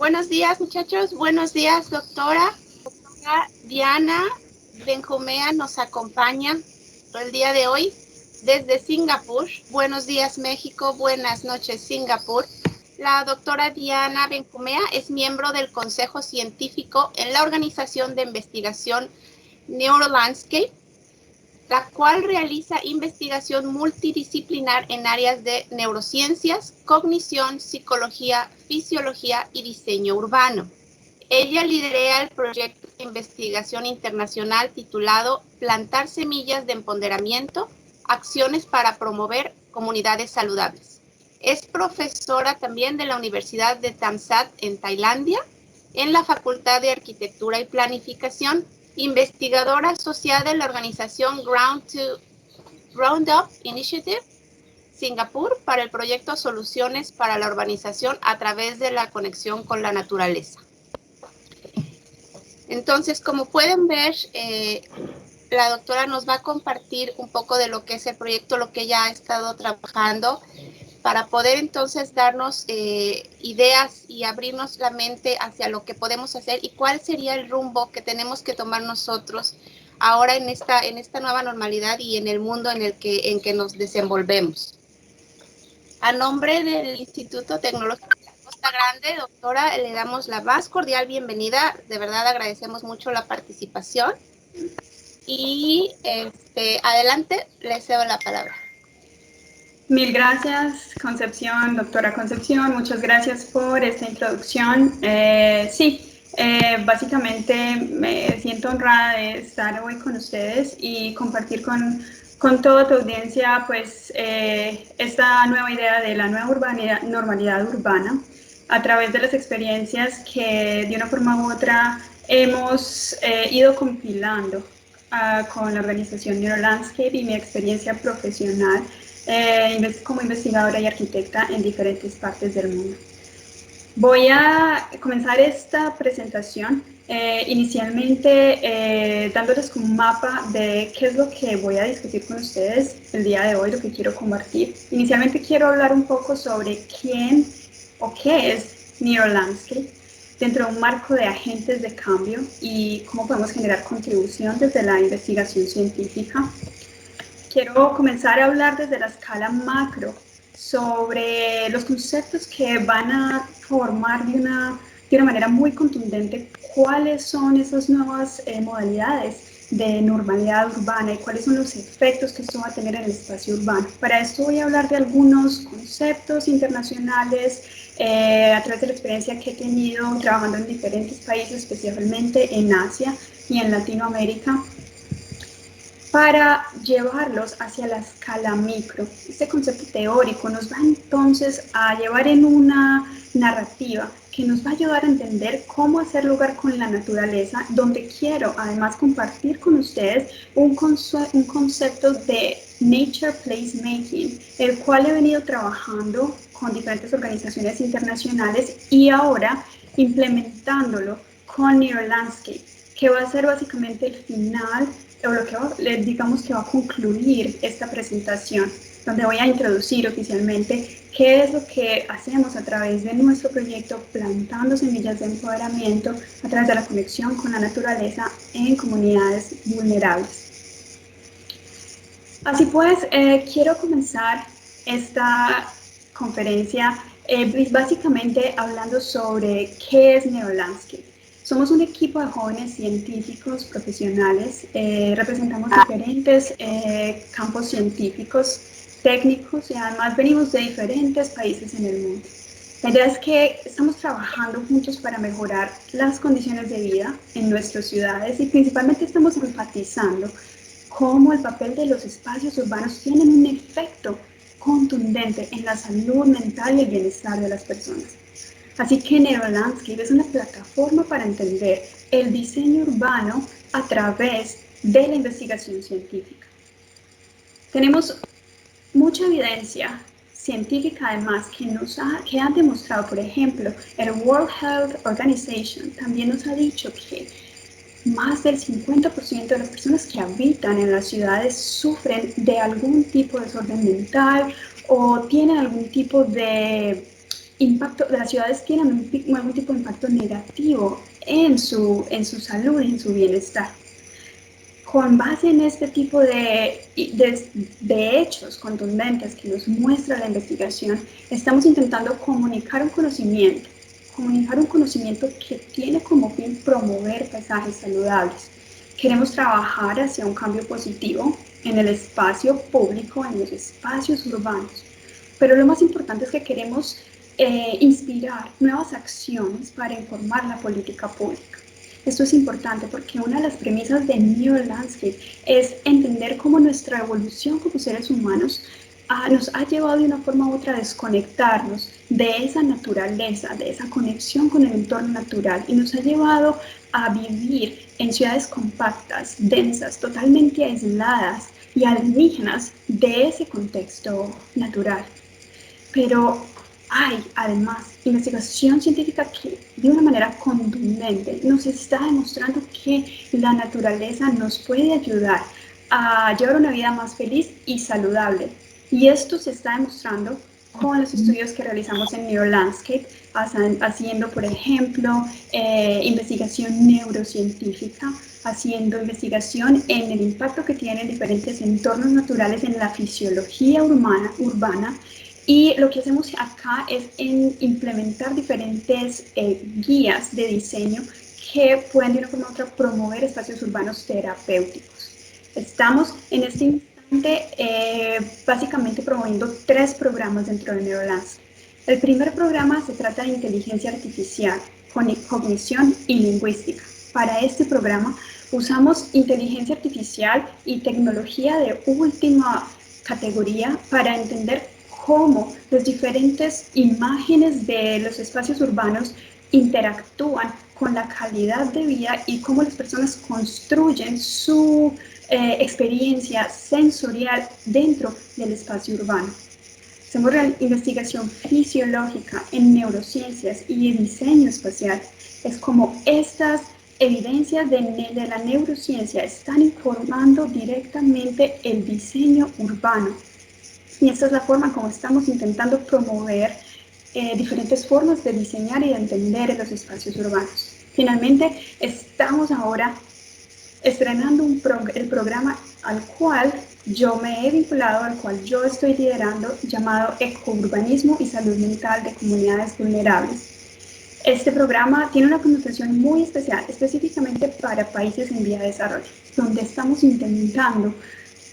Buenos días, muchachos. Buenos días, doctora. Doctora Diana Benjumea nos acompaña el día de hoy desde Singapur. Buenos días, México. Buenas noches, Singapur. La doctora Diana Benjumea es miembro del Consejo Científico en la Organización de Investigación Neurolandscape, la cual realiza investigación multidisciplinar en áreas de neurociencias, cognición, psicología, fisiología y diseño urbano. Ella lidera el proyecto de investigación internacional titulado Plantar semillas de empoderamiento, acciones para promover comunidades saludables. Es profesora también de la Universidad de Thammasat en Tailandia, en la Facultad de Arquitectura y Planificación, investigadora asociada en la organización Ground Up Initiative Singapur para el proyecto Soluciones para la Urbanización a través de la conexión con la naturaleza. Entonces, como pueden ver, la doctora nos va a compartir un poco de lo que es el proyecto, lo que ella ha estado trabajando, para poder entonces darnos ideas y abrirnos la mente hacia lo que podemos hacer y cuál sería el rumbo que tenemos que tomar nosotros ahora en esta nueva normalidad y en el mundo en que nos desenvolvemos. A nombre del Instituto Tecnológico de Costa Grande, doctora, le damos la más cordial bienvenida. De verdad agradecemos mucho la participación. Y adelante, le cedo la palabra. Mil gracias, Concepción, doctora Concepción. Muchas gracias por esta introducción. Básicamente me siento honrada de estar hoy con ustedes y compartir con toda tu audiencia pues, esta nueva idea de la nueva normalidad urbana a través de las experiencias que de una forma u otra hemos ido compilando con la organización Neurolandscape y mi experiencia profesional como investigadora y arquitecta en diferentes partes del mundo. Voy a comenzar esta presentación inicialmente dándoles un mapa de qué es lo que voy a discutir con ustedes el día de hoy, lo que quiero compartir. Inicialmente quiero hablar un poco sobre quién o qué es Neurolandscape dentro de un marco de agentes de cambio y cómo podemos generar contribución desde la investigación científica. Quiero comenzar a hablar desde la escala macro sobre los conceptos que van a formar de una manera muy contundente cuáles son esas nuevas modalidades de normalidad urbana y cuáles son los efectos que esto va a tener en el espacio urbano. Para esto voy a hablar de algunos conceptos internacionales a través de la experiencia que he tenido trabajando en diferentes países, especialmente en Asia y en Latinoamérica, para llevarlos hacia la escala micro. Este concepto teórico nos va entonces a llevar en una narrativa que nos va a ayudar a entender cómo hacer lugar con la naturaleza, donde quiero además compartir con ustedes un concepto de Nature Placemaking, el cual he venido trabajando con diferentes organizaciones internacionales y ahora implementándolo con Neurolandscape, que va a ser básicamente el final o lo que digamos que va a concluir esta presentación, donde voy a introducir oficialmente qué es lo que hacemos a través de nuestro proyecto Plantando Semillas de Empoderamiento a través de la conexión con la naturaleza en comunidades vulnerables. Así pues, quiero comenzar esta conferencia básicamente hablando sobre qué es Neurolandscape. Somos un equipo de jóvenes científicos profesionales, representamos diferentes campos científicos, técnicos y además venimos de diferentes países en el mundo. La idea es que estamos trabajando juntos para mejorar las condiciones de vida en nuestras ciudades y principalmente estamos enfatizando cómo el papel de los espacios urbanos tienen un efecto contundente en la salud mental y el bienestar de las personas. Así que Neurolandscape es una plataforma para entender el diseño urbano a través de la investigación científica. Tenemos mucha evidencia científica además que ha demostrado, por ejemplo, el World Health Organization también nos ha dicho que más del 50% de las personas que habitan en las ciudades sufren de algún tipo de desorden mental o tienen algún tipo de las ciudades tienen algún tipo de impacto negativo en su salud y en su bienestar. Con base en este tipo de hechos contundentes que nos muestra la investigación, estamos intentando comunicar un conocimiento que tiene como fin promover paisajes saludables. Queremos trabajar hacia un cambio positivo en el espacio público, en los espacios urbanos, pero lo más importante es que queremos inspirar nuevas acciones para informar la política pública. Esto es importante porque una de las premisas de New Landscape es entender cómo nuestra evolución como seres humanos nos ha llevado de una forma u otra a desconectarnos de esa naturaleza, de esa conexión con el entorno natural, y nos ha llevado a vivir en ciudades compactas, densas, totalmente aisladas y alienígenas de ese contexto natural. Pero hay, además, investigación científica que de una manera contundente nos está demostrando que la naturaleza nos puede ayudar a llevar una vida más feliz y saludable. Y esto se está demostrando con los estudios que realizamos en Neurolandscape, haciendo, por ejemplo, investigación neurocientífica, haciendo investigación en el impacto que tienen diferentes entornos naturales en la fisiología urbana. Y lo que hacemos acá es implementar diferentes guías de diseño que pueden de una forma u otra promover espacios urbanos terapéuticos. Estamos en este instante básicamente promoviendo 3 programas dentro de Neurolandscape. El primer programa se trata de inteligencia artificial, cognición y lingüística. Para este programa usamos inteligencia artificial y tecnología de última categoría para entender cómo las diferentes imágenes de los espacios urbanos interactúan con la calidad de vida y cómo las personas construyen su experiencia sensorial dentro del espacio urbano. Hacemos investigación fisiológica en neurociencias y en diseño espacial. Es como estas evidencias de la neurociencia están informando directamente el diseño urbano. Y esta es la forma como estamos intentando promover diferentes formas de diseñar y de entender los espacios urbanos. Finalmente, estamos ahora estrenando el programa al cual yo me he vinculado, al cual yo estoy liderando, llamado Ecourbanismo y Salud Mental de Comunidades Vulnerables. Este programa tiene una connotación muy especial, específicamente para países en vía de desarrollo, donde estamos intentando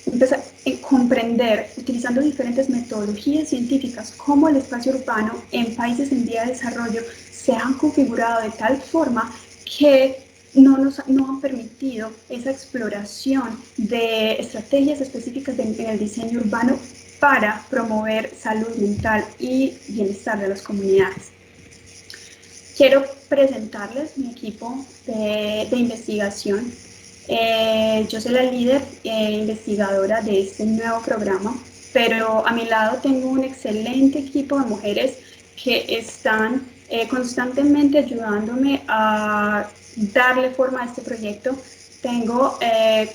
empezar a comprender, utilizando diferentes metodologías científicas, cómo el espacio urbano en países en vía de desarrollo se han configurado de tal forma que no han permitido esa exploración de estrategias específicas en el diseño urbano para promover salud mental y bienestar de las comunidades. Quiero presentarles mi equipo de investigación. Yo soy la líder investigadora de este nuevo programa, pero a mi lado tengo un excelente equipo de mujeres que están constantemente ayudándome a darle forma a este proyecto. Tengo el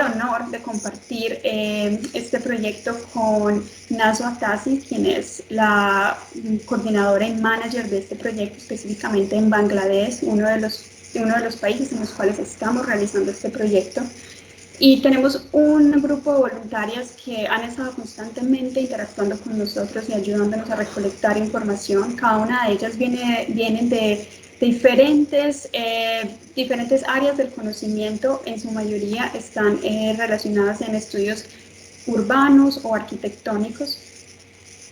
honor de compartir este proyecto con Nazo Atasi, quien es la coordinadora y manager de este proyecto, específicamente en Bangladesh, uno de los países en los cuales estamos realizando este proyecto. Y tenemos un grupo de voluntarias que han estado constantemente interactuando con nosotros y ayudándonos a recolectar información. Cada una de ellas vienen de diferentes áreas del conocimiento. En su mayoría están relacionadas en estudios urbanos o arquitectónicos.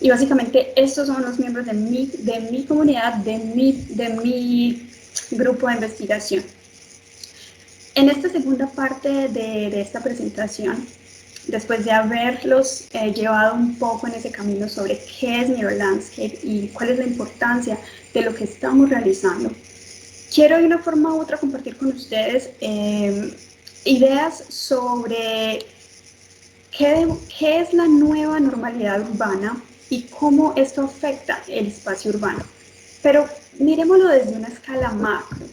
Y básicamente estos son los miembros de mi comunidad, de mi grupo de investigación. En esta segunda parte de esta presentación, después de haberlos llevado un poco en ese camino sobre qué es Neurolandscape y cuál es la importancia de lo que estamos realizando, quiero de una forma u otra compartir con ustedes ideas sobre qué es la nueva normalidad urbana y cómo esto afecta el espacio urbano. Pero miremoslo desde una escala macro.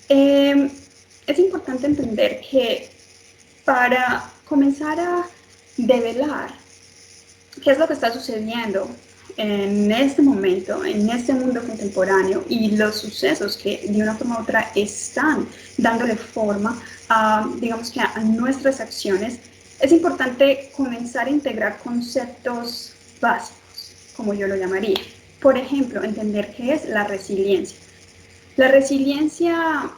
Es importante entender que para comenzar a develar qué es lo que está sucediendo en este momento, en este mundo contemporáneo y los sucesos que de una forma u otra están dándole forma a, digamos que a nuestras acciones, es importante comenzar a integrar conceptos básicos, como yo lo llamaría. Por ejemplo, entender qué es la resiliencia. La resiliencia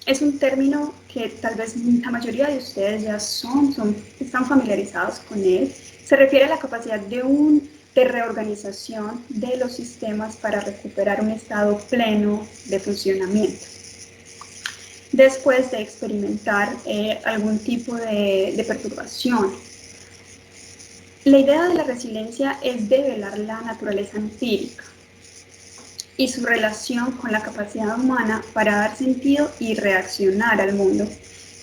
es un término que tal vez la mayoría de ustedes ya están familiarizados con él. Se refiere a la capacidad de reorganización de los sistemas para recuperar un estado pleno de funcionamiento después de experimentar algún tipo de perturbación. La idea de la resiliencia es develar la naturaleza empírica y su relación con la capacidad humana para dar sentido y reaccionar al mundo.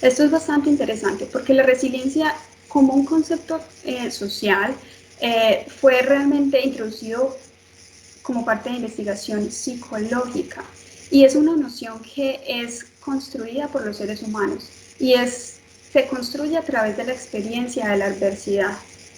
Esto es bastante interesante porque la resiliencia como un concepto social fue realmente introducido como parte de investigación psicológica y es una noción que es construida por los seres humanos y se construye a través de la experiencia de la adversidad.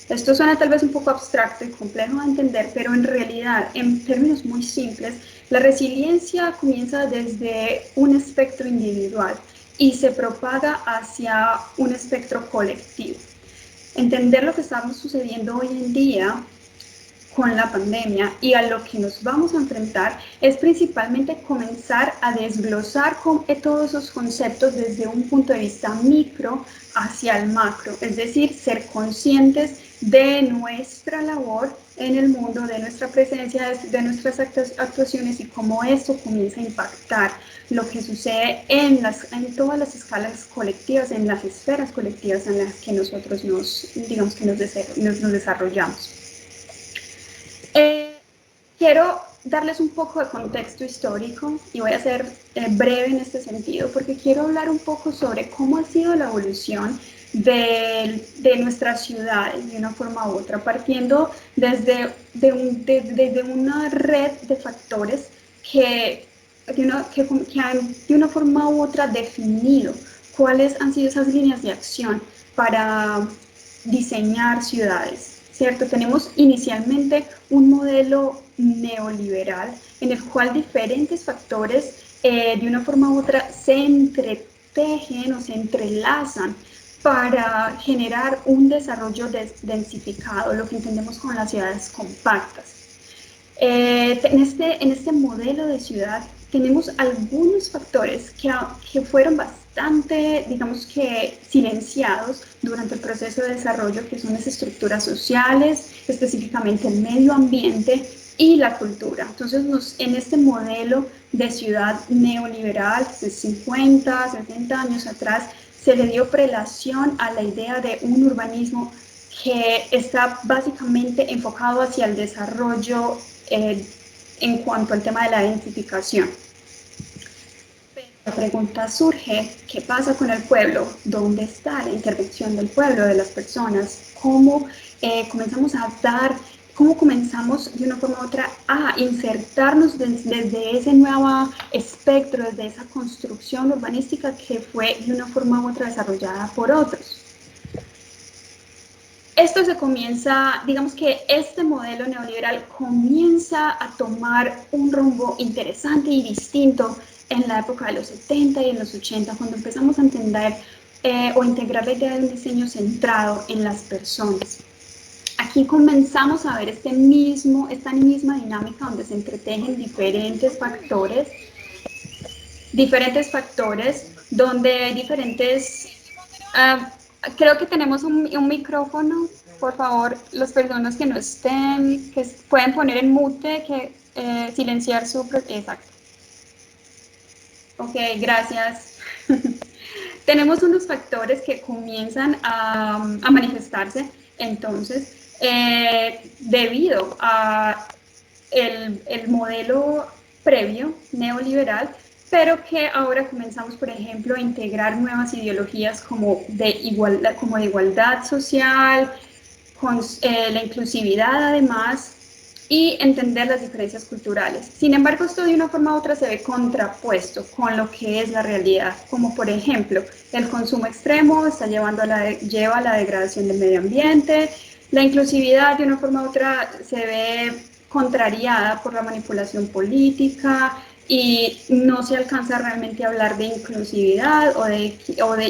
Esto suena tal vez un poco abstracto y complejo de entender, pero en realidad, en términos muy simples, la resiliencia comienza desde un espectro individual y se propaga hacia un espectro colectivo. Entender lo que estamos sucediendo hoy en día con la pandemia y a lo que nos vamos a enfrentar es principalmente comenzar a desglosar todos esos conceptos desde un punto de vista micro hacia el macro, es decir, ser conscientes de nuestra labor en el mundo, de nuestra presencia, de nuestras actuaciones y cómo esto comienza a impactar lo que sucede en todas las escalas colectivas, en las esferas colectivas en las que nosotros nos desarrollamos. Quiero darles un poco de contexto histórico y voy a ser breve en este sentido porque quiero hablar un poco sobre cómo ha sido la evolución de nuestras ciudades de una forma u otra, partiendo desde una red de factores que han de una forma u otra definido cuáles han sido esas líneas de acción para diseñar ciudades. ¿Cierto? Tenemos inicialmente un modelo neoliberal en el cual diferentes factores de una forma u otra se entretejen o se entrelazan para generar un desarrollo densificado, lo que entendemos como las ciudades compactas. En este modelo de ciudad tenemos algunos factores que fueron bastante, digamos que, silenciados durante el proceso de desarrollo, que son las estructuras sociales, específicamente el medio ambiente y la cultura. Entonces, en este modelo de ciudad neoliberal, de 50, 60 años atrás, se le dio prelación a la idea de un urbanismo que está básicamente enfocado hacia el desarrollo en cuanto al tema de la densificación. La pregunta surge, ¿qué pasa con el pueblo? ¿Dónde está la intervención del pueblo, de las personas? ¿Cómo comenzamos de una forma u otra a insertarnos desde ese nuevo espectro, desde esa construcción urbanística que fue de una forma u otra desarrollada por otros? Esto se comienza, digamos que este modelo neoliberal comienza a tomar un rumbo interesante y distinto en la época de los 70 y en los 80, cuando empezamos a entender o integrar la idea de un diseño centrado en las personas. Aquí comenzamos a ver esta misma dinámica donde se entretejen diferentes factores, donde hay creo que tenemos un micrófono. Por favor, las personas que no estén, que pueden poner en mute, silenciar su... Exacto. Ok, gracias. Tenemos unos factores que comienzan a manifestarse, entonces, debido a el modelo previo neoliberal, pero que ahora comenzamos, por ejemplo, a integrar nuevas ideologías como de igualdad social, con la inclusividad además, y entender las diferencias culturales. Sin embargo, esto de una forma u otra se ve contrapuesto con lo que es la realidad, como por ejemplo, el consumo extremo lleva a la degradación del medio ambiente, la inclusividad de una forma u otra se ve contrariada por la manipulación política y no se alcanza realmente a hablar de inclusividad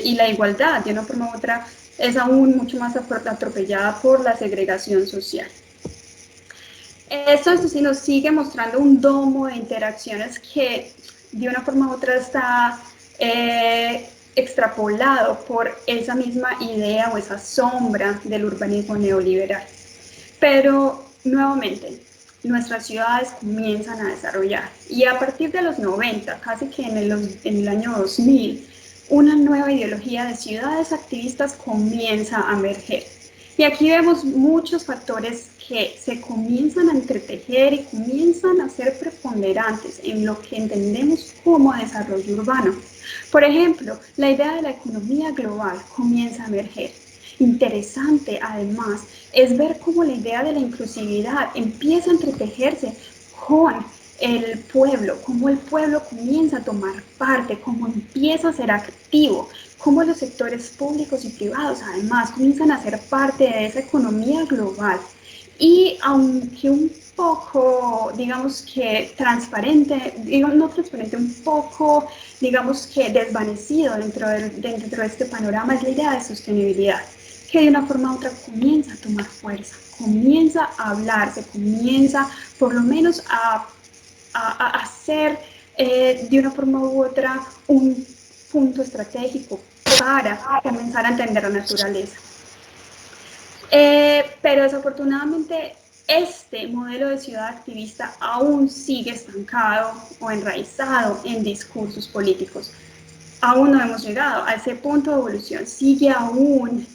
y la igualdad, de una forma u otra, es aún mucho más atropellada por la segregación social. Esto sí nos sigue mostrando un domo de interacciones que de una forma u otra está extrapolado por esa misma idea o esa sombra del urbanismo neoliberal. Pero nuevamente, nuestras ciudades comienzan a desarrollar y a partir de los 90, casi que en el año 2000, una nueva ideología de ciudades activistas comienza a emerger. Y aquí vemos muchos factores que se comienzan a entretejer y comienzan a ser preponderantes en lo que entendemos como desarrollo urbano. Por ejemplo, la idea de la economía global comienza a emerger. Interesante, además, es ver cómo la idea de la inclusividad empieza a entretejerse con el pueblo, cómo el pueblo comienza a tomar parte, cómo empieza a ser activo, cómo los sectores públicos y privados además comienzan a ser parte de esa economía global. Y aunque un poco, digamos que transparente, digamos no transparente, un poco, digamos que desvanecido dentro de este panorama es la idea de sostenibilidad, que de una forma u otra comienza a tomar fuerza, comienza a hablarse, comienza por lo menos a hacer de una forma u otra un punto estratégico para comenzar a entender la naturaleza. Pero desafortunadamente este modelo de ciudad activista aún sigue estancado o enraizado en discursos políticos. Aún no hemos llegado a ese punto de evolución, sigue aún,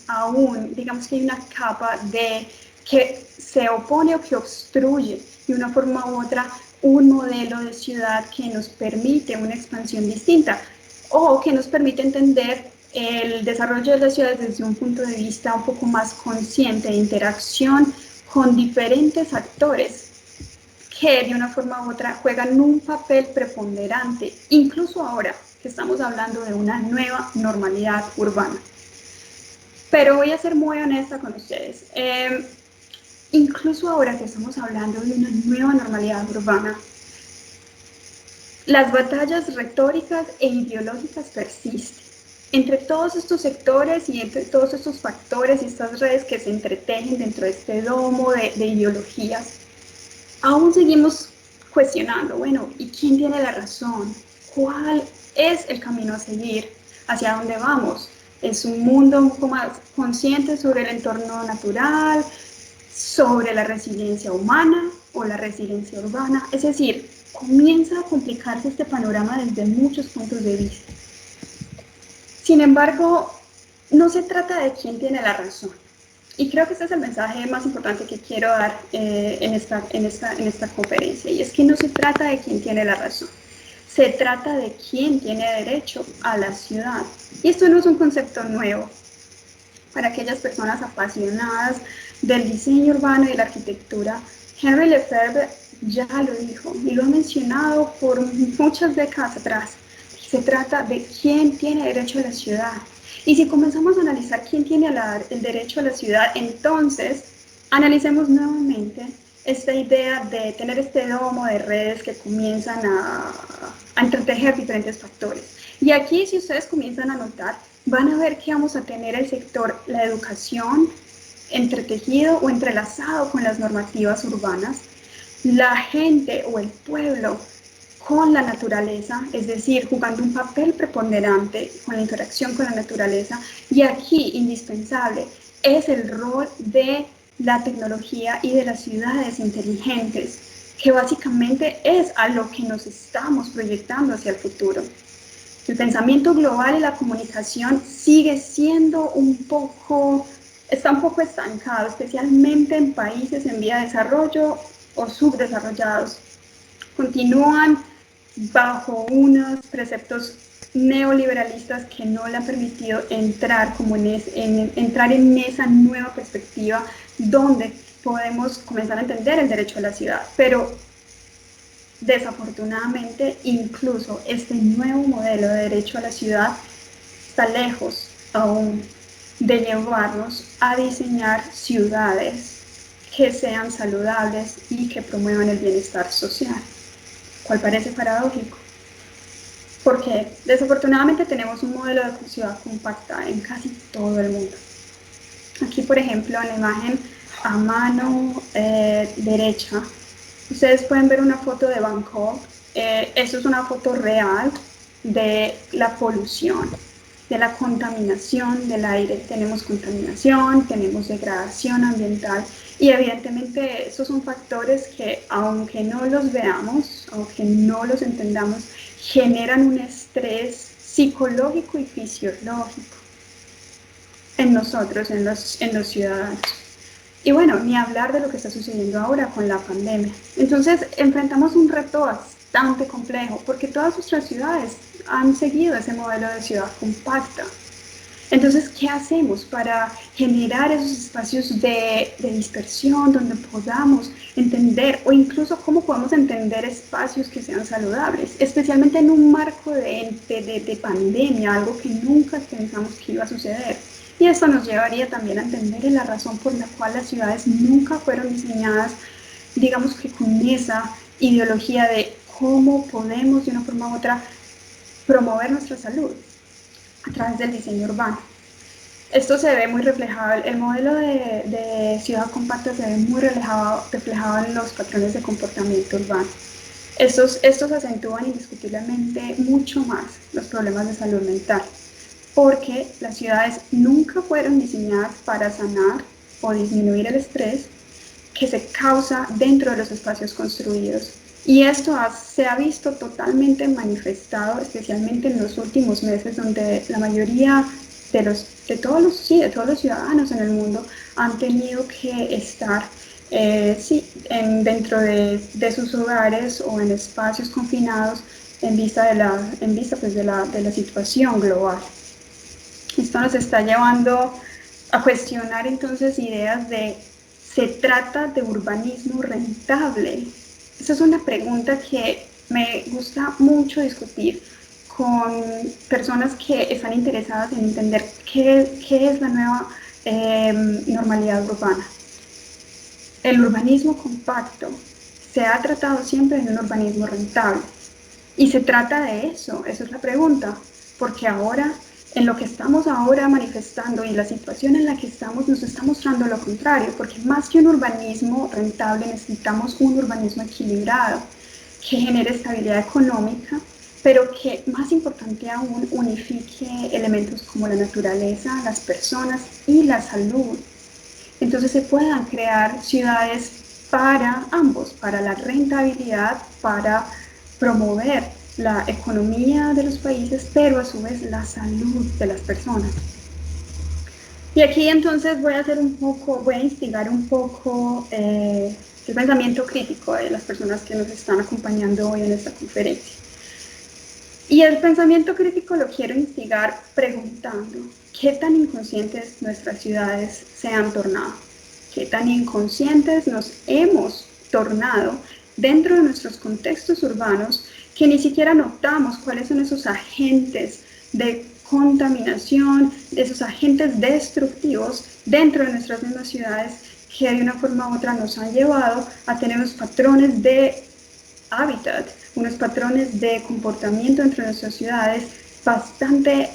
digamos que hay una capa de que se opone o que obstruye de una forma u otra un modelo de ciudad que nos permite una expansión distinta o que nos permite entender el desarrollo de las ciudades desde un punto de vista un poco más consciente de interacción con diferentes actores que de una forma u otra juegan un papel preponderante, incluso ahora que estamos hablando de una nueva normalidad urbana. Pero voy a ser muy honesta con ustedes. Incluso ahora que estamos hablando de una nueva normalidad urbana, las batallas retóricas e ideológicas persisten. Entre todos estos sectores y entre todos estos factores y estas redes que se entretejen dentro de este domo de ideologías, aún seguimos cuestionando, bueno, ¿y quién tiene la razón? ¿Cuál es el camino a seguir? ¿Hacia dónde vamos? ¿Es un mundo un poco más consciente sobre el entorno natural, sobre la resiliencia humana o la resiliencia urbana? Es decir, comienza a complicarse este panorama desde muchos puntos de vista. Sin embargo, no se trata de quién tiene la razón. Y creo que este es el mensaje más importante que quiero dar en esta conferencia. Y es que no se trata de quién tiene la razón. Se trata de quién tiene derecho a la ciudad. Y esto no es un concepto nuevo. Para aquellas personas apasionadas del diseño urbano y la arquitectura, Henri Lefebvre ya lo dijo y lo ha mencionado por muchas décadas atrás. Se trata de quién tiene derecho a la ciudad. Y si comenzamos a analizar quién tiene el derecho a la ciudad, entonces analicemos nuevamente esta idea de tener este domo de redes que comienzan a entretejer diferentes factores. Y aquí, si ustedes comienzan a notar, van a ver que vamos a tener el sector, la educación, entretejido o entrelazado con las normativas urbanas, la gente o el pueblo con la naturaleza, es decir, jugando un papel preponderante con la interacción con la naturaleza. Y aquí, indispensable, es el rol de la tecnología y de las ciudades inteligentes, que básicamente es a lo que nos estamos proyectando hacia el futuro. El pensamiento global y la comunicación sigue siendo está un poco estancado, especialmente en países en vía de desarrollo o subdesarrollados. Continúan bajo unos preceptos neoliberalistas que no le han permitido entrar en esa nueva perspectiva donde podemos comenzar a entender el derecho a la ciudad. Pero desafortunadamente, incluso este nuevo modelo de derecho a la ciudad está lejos aún de llevarnos a diseñar ciudades que sean saludables y que promuevan el bienestar social. ¿Cuál parece paradójico? Porque desafortunadamente tenemos un modelo de ciudad compacta en casi todo el mundo. Aquí, por ejemplo, en la imagen a mano derecha, ustedes pueden ver una foto de Bangkok. Esto es una foto real de la polución, de la contaminación del aire. Tenemos contaminación, tenemos degradación ambiental y evidentemente estos son factores que, aunque no los veamos, aunque no los entendamos, generan un estrés psicológico y fisiológico en nosotros, en los ciudadanos. Y bueno, ni hablar de lo que está sucediendo ahora con la pandemia. Entonces, enfrentamos un reto bastante complejo, porque todas nuestras ciudades han seguido ese modelo de ciudad compacta. Entonces, ¿qué hacemos para generar esos espacios de dispersión donde podamos entender, o incluso cómo podemos entender espacios que sean saludables, especialmente en un marco de pandemia, algo que nunca pensamos que iba a suceder? Y esto nos llevaría también a entender la razón por la cual las ciudades nunca fueron diseñadas, digamos que con esa ideología de cómo podemos de una forma u otra promover nuestra salud a través del diseño urbano. Esto se ve muy reflejado, el modelo de ciudad compacta se ve muy reflejado en los patrones de comportamiento urbano. Estos acentúan indiscutiblemente mucho más los problemas de salud mental, porque las ciudades nunca fueron diseñadas para sanar o disminuir el estrés que se causa dentro de los espacios construidos. Y esto se ha visto totalmente manifestado, especialmente en los últimos meses, donde la mayoría de todos los ciudadanos en el mundo han tenido que estar dentro de sus hogares o en espacios confinados en vista de la situación global. Esto nos está llevando a cuestionar entonces ideas de ¿se trata de urbanismo rentable? Esa es una pregunta que me gusta mucho discutir con personas que están interesadas en entender qué es la nueva normalidad urbana. El urbanismo compacto se ha tratado siempre de un urbanismo rentable. Y se trata de eso, esa es la pregunta, porque ahora, en lo que estamos ahora manifestando y la situación en la que estamos nos está mostrando lo contrario, porque más que un urbanismo rentable necesitamos un urbanismo equilibrado, que genere estabilidad económica, pero que, más importante aún, unifique elementos como la naturaleza, las personas y la salud. Entonces se puedan crear ciudades para ambos, para la rentabilidad, para promover la economía de los países, pero a su vez la salud de las personas. Y aquí entonces voy a instigar un poco el pensamiento crítico de las personas que nos están acompañando hoy en esta conferencia. Y el pensamiento crítico lo quiero instigar preguntando, ¿qué tan inconscientes nuestras ciudades se han tornado? ¿Qué tan inconscientes nos hemos tornado dentro de nuestros contextos urbanos que ni siquiera notamos cuáles son esos agentes de contaminación, esos agentes destructivos dentro de nuestras mismas ciudades que de una forma u otra nos han llevado a tener unos patrones de hábitat, unos patrones de comportamiento entre nuestras ciudades bastante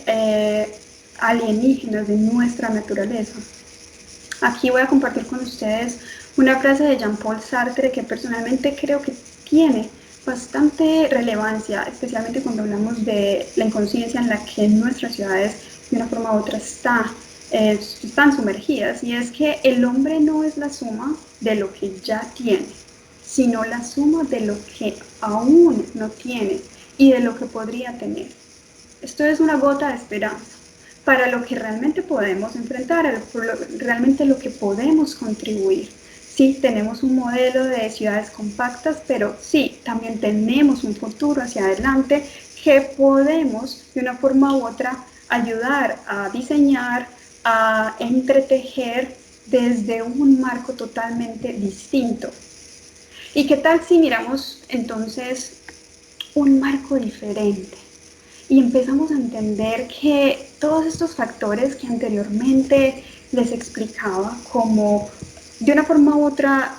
alienígenas de nuestra naturaleza? Aquí voy a compartir con ustedes una frase de Jean-Paul Sartre que personalmente creo que tiene bastante relevancia, especialmente cuando hablamos de la inconsciencia en la que nuestras ciudades de una forma u otra están sumergidas, y es que el hombre no es la suma de lo que ya tiene, sino la suma de lo que aún no tiene y de lo que podría tener. Esto es una gota de esperanza para lo que realmente podemos enfrentar, realmente lo que podemos contribuir. Sí, tenemos un modelo de ciudades compactas, pero sí, también tenemos un futuro hacia adelante que podemos, de una forma u otra, ayudar a diseñar, a entretejer desde un marco totalmente distinto. ¿Y qué tal si miramos entonces un marco diferente y empezamos a entender que todos estos factores que anteriormente les explicaba, como de una forma u otra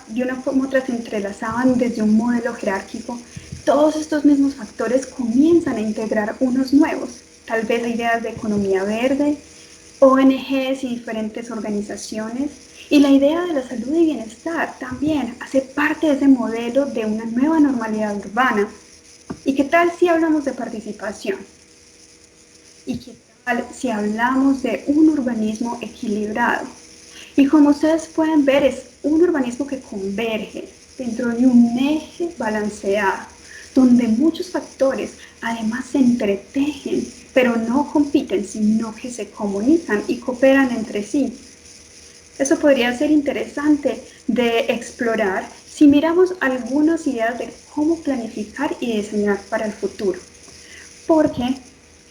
se entrelazaban desde un modelo jerárquico. Todos estos mismos factores comienzan a integrar unos nuevos, tal vez ideas de economía verde, ONGs y diferentes organizaciones. Y la idea de la salud y bienestar también hace parte de ese modelo de una nueva normalidad urbana. ¿Y qué tal si hablamos de participación? ¿Y qué tal si hablamos de un urbanismo equilibrado? Y como ustedes pueden ver, es un urbanismo que converge dentro de un eje balanceado, donde muchos factores además se entretejen, pero no compiten, sino que se comunican y cooperan entre sí. Eso podría ser interesante de explorar si miramos algunas ideas de cómo planificar y diseñar para el futuro. Porque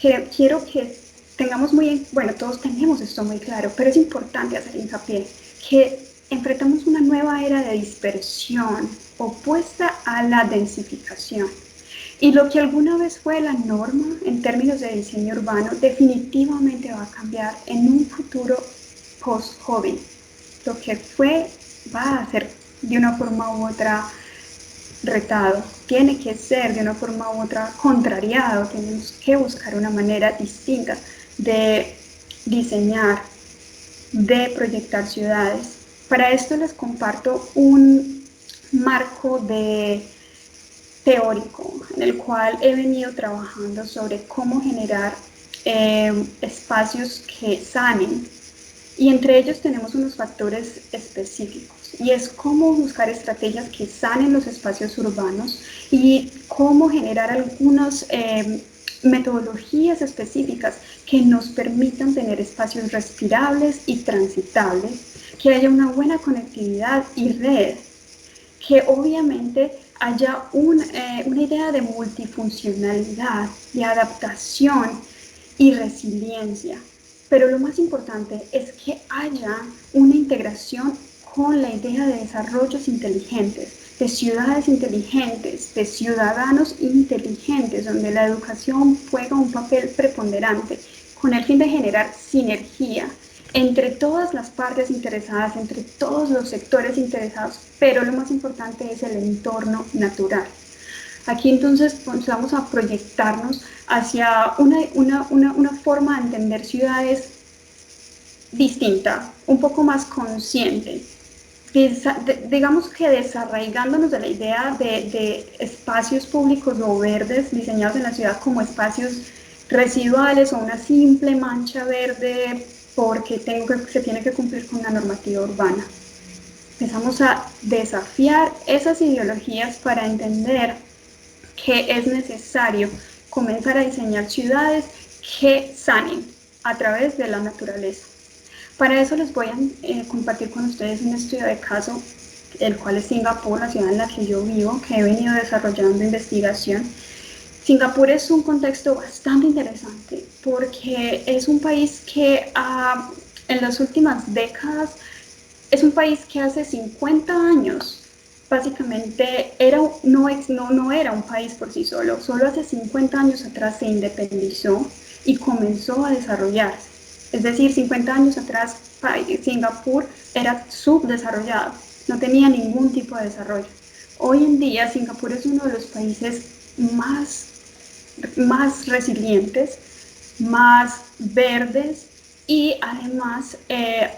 quiero que tengamos bueno, todos tenemos esto muy claro, pero es importante hacer hincapié que enfrentamos una nueva era de dispersión opuesta a la densificación. Y lo que alguna vez fue la norma en términos de diseño urbano definitivamente va a cambiar en un futuro post-COVID. Lo que fue va a ser de una forma u otra retado, tiene que ser de una forma u otra contrariado, tenemos que buscar una manera distinta de diseñar, de proyectar ciudades. Para esto les comparto un marco teórico en el cual he venido trabajando sobre cómo generar espacios que sanen, y entre ellos tenemos unos factores específicos y es cómo buscar estrategias que sanen los espacios urbanos y cómo generar algunas metodologías específicas que nos permitan tener espacios respirables y transitables, que haya una buena conectividad y red, que obviamente haya una idea de multifuncionalidad, de adaptación y resiliencia. Pero lo más importante es que haya una integración con la idea de desarrollos inteligentes, de ciudades inteligentes, de ciudadanos inteligentes, donde la educación juega un papel preponderante, con el fin de generar sinergia entre todas las partes interesadas, entre todos los sectores interesados, pero lo más importante es el entorno natural. Aquí entonces pues, vamos a proyectarnos hacia una forma de entender ciudades distinta, un poco más consciente. Digamos que desarraigándonos de la idea de espacios públicos o verdes diseñados en la ciudad como espacios residuales o una simple mancha verde porque se tiene que cumplir con una normativa urbana. Empezamos a desafiar esas ideologías para entender que es necesario comenzar a diseñar ciudades que sanen a través de la naturaleza. Para eso les voy a compartir con ustedes un estudio de caso, el cual es Singapur, la ciudad en la que yo vivo, que he venido desarrollando investigación. Singapur es un contexto bastante interesante porque es un país que en las últimas décadas es un país que hace 50 años básicamente no era un país por sí solo. Solo hace 50 años atrás se independizó y comenzó a desarrollarse. Es decir, 50 años atrás Singapur era subdesarrollado, no tenía ningún tipo de desarrollo. Hoy en día Singapur es uno de los países más resilientes, más verdes y además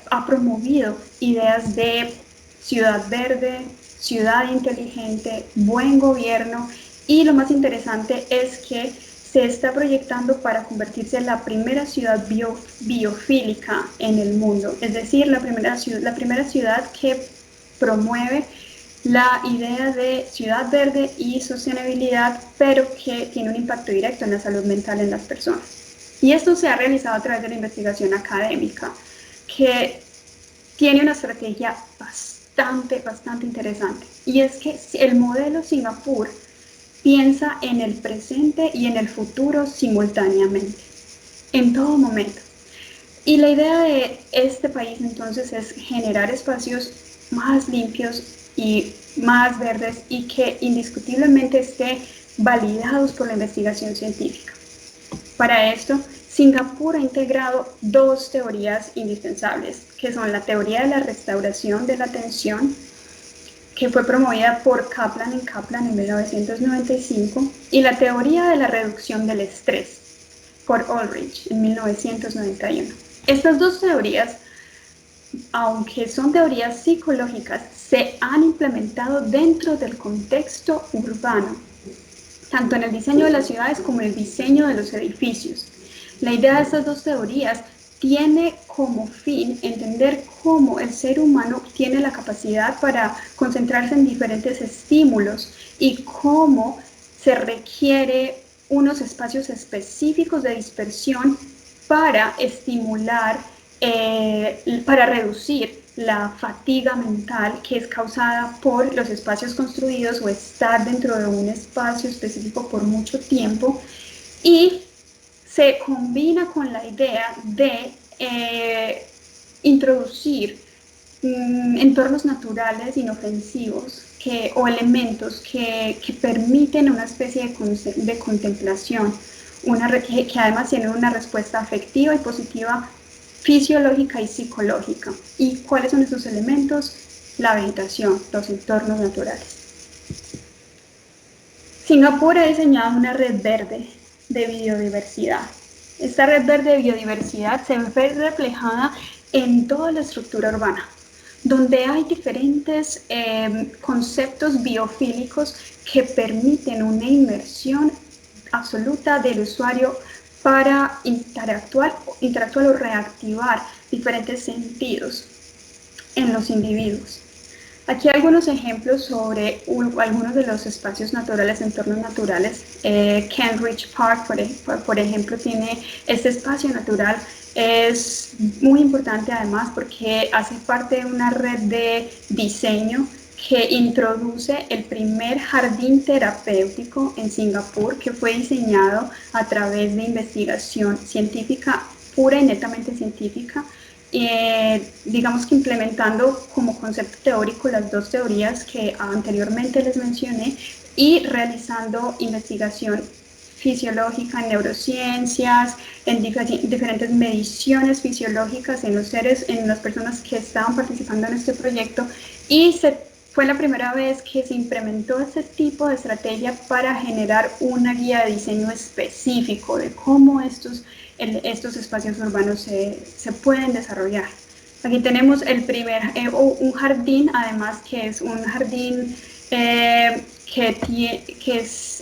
ha promovido ideas de ciudad verde, ciudad inteligente, buen gobierno y lo más interesante es que se está proyectando para convertirse en la primera ciudad biofílica en el mundo, es decir, la primera ciudad que promueve la idea de ciudad verde y sostenibilidad, pero que tiene un impacto directo en la salud mental en las personas. Y esto se ha realizado a través de la investigación académica, que tiene una estrategia bastante interesante. Y es que el modelo Singapur piensa en el presente y en el futuro simultáneamente, en todo momento. Y la idea de este país entonces es generar espacios más limpios y más verdes y que indiscutiblemente estén validados por la investigación científica. Para esto, Singapur ha integrado dos teorías indispensables, que son la teoría de la restauración de la atención, que fue promovida por Kaplan en 1995, y la teoría de la reducción del estrés, por Ulrich en 1991. Estas dos teorías, aunque son teorías psicológicas, se han implementado dentro del contexto urbano, tanto en el diseño de las ciudades como en el diseño de los edificios. La idea de estas dos teorías tiene como fin entender cómo el ser humano tiene la capacidad para concentrarse en diferentes estímulos y cómo se requiere unos espacios específicos de dispersión para estimular, para reducir la fatiga mental que es causada por los espacios construidos o estar dentro de un espacio específico por mucho tiempo, y se combina con la idea de introducir entornos naturales inofensivos o elementos que permiten una especie de contemplación, que además tienen una respuesta afectiva y positiva fisiológica y psicológica. ¿Y cuáles son esos elementos? La vegetación, los entornos naturales. Singapur ha diseñado una red verde de biodiversidad. Esta red verde de biodiversidad se ve reflejada en toda la estructura urbana, donde hay diferentes conceptos biofílicos que permiten una inmersión absoluta del usuario para interactuar o reactivar diferentes sentidos en los individuos. Aquí hay algunos ejemplos sobre algunos de los espacios naturales, entornos naturales. Kent Park, por ejemplo, tiene este espacio natural. Es muy importante además porque hace parte de una red de diseño que introduce el primer jardín terapéutico en Singapur, que fue diseñado a través de investigación científica, pura y netamente científica, digamos que implementando como concepto teórico las dos teorías que anteriormente les mencioné y realizando investigación fisiológica en neurociencias, en diferentes mediciones fisiológicas en los seres, en las personas que estaban participando en este proyecto, y fue la primera vez que se implementó este tipo de estrategia para generar una guía de diseño específico de cómo estos espacios urbanos se pueden desarrollar. Aquí tenemos un jardín, además, que es un jardín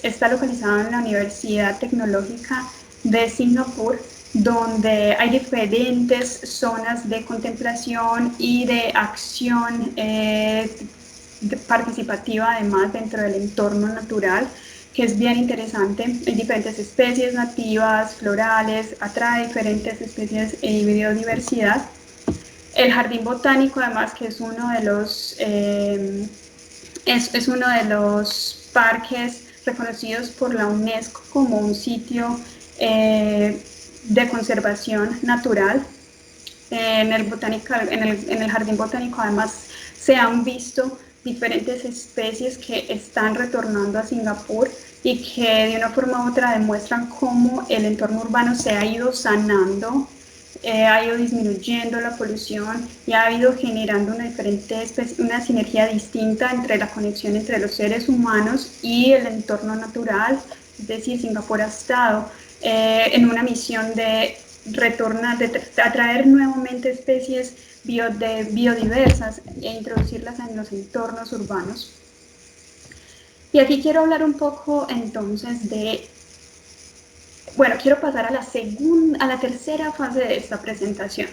está localizado en la Universidad Tecnológica de Singapur, donde hay diferentes zonas de contemplación y de acción participativa, además, dentro del entorno natural, que es bien interesante. Hay diferentes especies nativas, florales, atrae diferentes especies y biodiversidad. El jardín botánico, además, que es uno de los parques reconocidos por la UNESCO como un sitio de conservación natural. En el jardín botánico, además, se han visto diferentes especies que están retornando a Singapur y que de una forma u otra demuestran cómo el entorno urbano se ha ido sanando, ha ido disminuyendo la polución y ha ido generando una sinergia distinta entre la conexión entre los seres humanos y el entorno natural. Es decir, Singapur ha estado en una misión de atraer nuevamente especies biodiversas e introducirlas en los entornos urbanos. Y aquí quiero hablar un poco entonces quiero pasar a la tercera fase de esta presentación,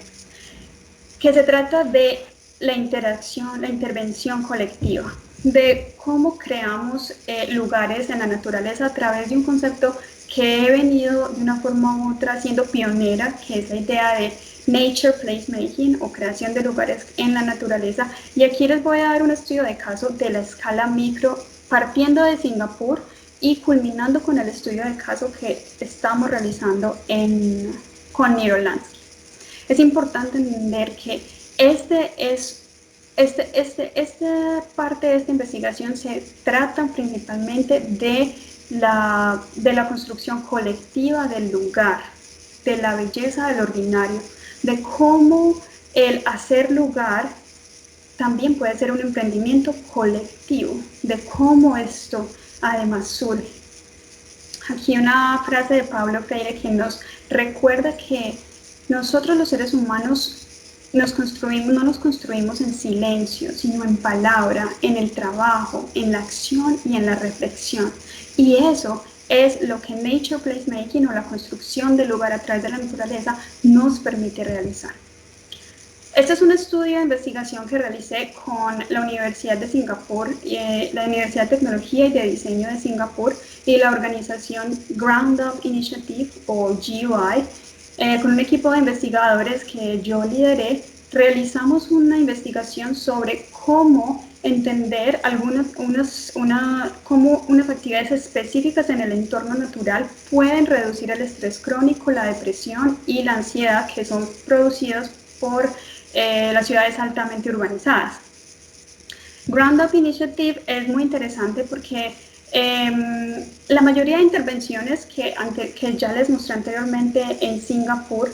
que se trata de la intervención colectiva, de cómo creamos lugares en la naturaleza a través de un concepto que he venido de una forma u otra siendo pionera, que es la idea de Nature Placemaking, o creación de lugares en la naturaleza. Y aquí les voy a dar un estudio de caso de la escala micro, partiendo de Singapur y culminando con el estudio de caso que estamos realizando con Neurolandscape. Es importante entender que esta parte de esta investigación se trata principalmente de la construcción colectiva del lugar. de la belleza del ordinario, de cómo el hacer lugar también puede ser un emprendimiento colectivo, de cómo esto además surge. Aquí una frase de Pablo Freire que nos recuerda que nosotros los seres humanos no nos construimos en silencio, sino en palabra, en el trabajo, en la acción y en la reflexión. Y eso es lo que Nature Placemaking o la construcción del lugar a través de la naturaleza nos permite realizar. Este es un estudio de investigación que realicé con la Universidad de Singapur, la Universidad de Tecnología y de Diseño de Singapur y la organización Ground Up Initiative o GUI. Con un equipo de investigadores que yo lideré, realizamos una investigación sobre cómo entender cómo unas actividades específicas en el entorno natural pueden reducir el estrés crónico, la depresión y la ansiedad que son producidos por las ciudades altamente urbanizadas. Ground Up Initiative es muy interesante porque la mayoría de intervenciones que ya les mostré anteriormente en Singapur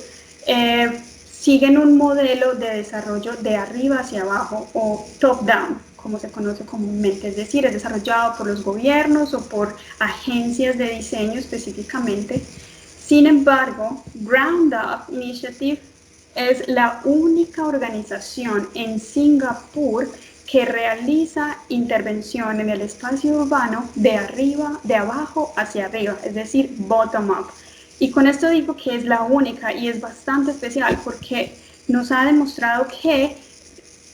siguen un modelo de desarrollo de arriba hacia abajo o top-down, como se conoce comúnmente, es decir, es desarrollado por los gobiernos o por agencias de diseño específicamente. Sin embargo, Ground Up Initiative es la única organización en Singapur que realiza intervención en el espacio urbano de abajo hacia arriba, es decir, bottom up. Y con esto digo que es la única y es bastante especial porque nos ha demostrado que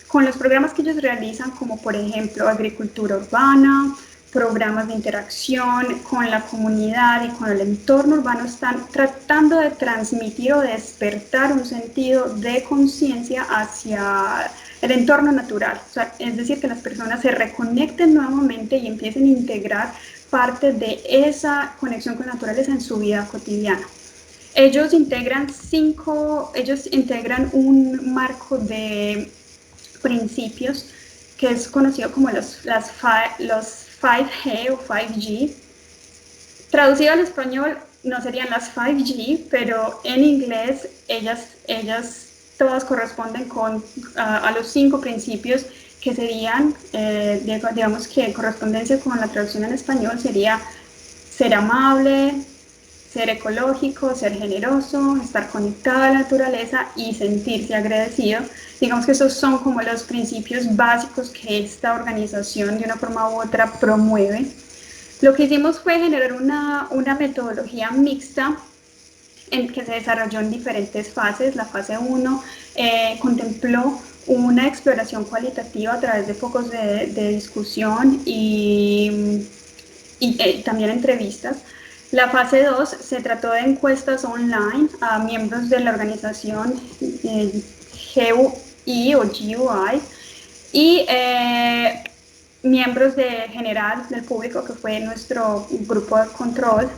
con los programas que ellos realizan, como por ejemplo agricultura urbana, programas de interacción con la comunidad y con el entorno urbano, están tratando de transmitir o de despertar un sentido de conciencia hacia el entorno natural. O sea, es decir, que las personas se reconecten nuevamente y empiecen a integrar parte de esa conexión con la naturaleza en su vida cotidiana. Ellos integran un marco de principios que es conocido como los 5G o 5G. Traducido al español no serían las 5G, pero en inglés ellas todas corresponden a los 5 principios que serían, digamos que en correspondencia con la traducción en español sería ser amable, ser ecológico, ser generoso, estar conectado a la naturaleza y sentirse agradecido. Digamos que esos son como los principios básicos que esta organización de una forma u otra promueve. Lo que hicimos fue generar una metodología mixta que se desarrolló en diferentes fases. La fase 1 contempló una exploración cualitativa a través de focos de discusión y también entrevistas. La fase 2 se trató de encuestas online a miembros de la organización GUI o GUI y miembros general del público, que fue nuestro grupo de control.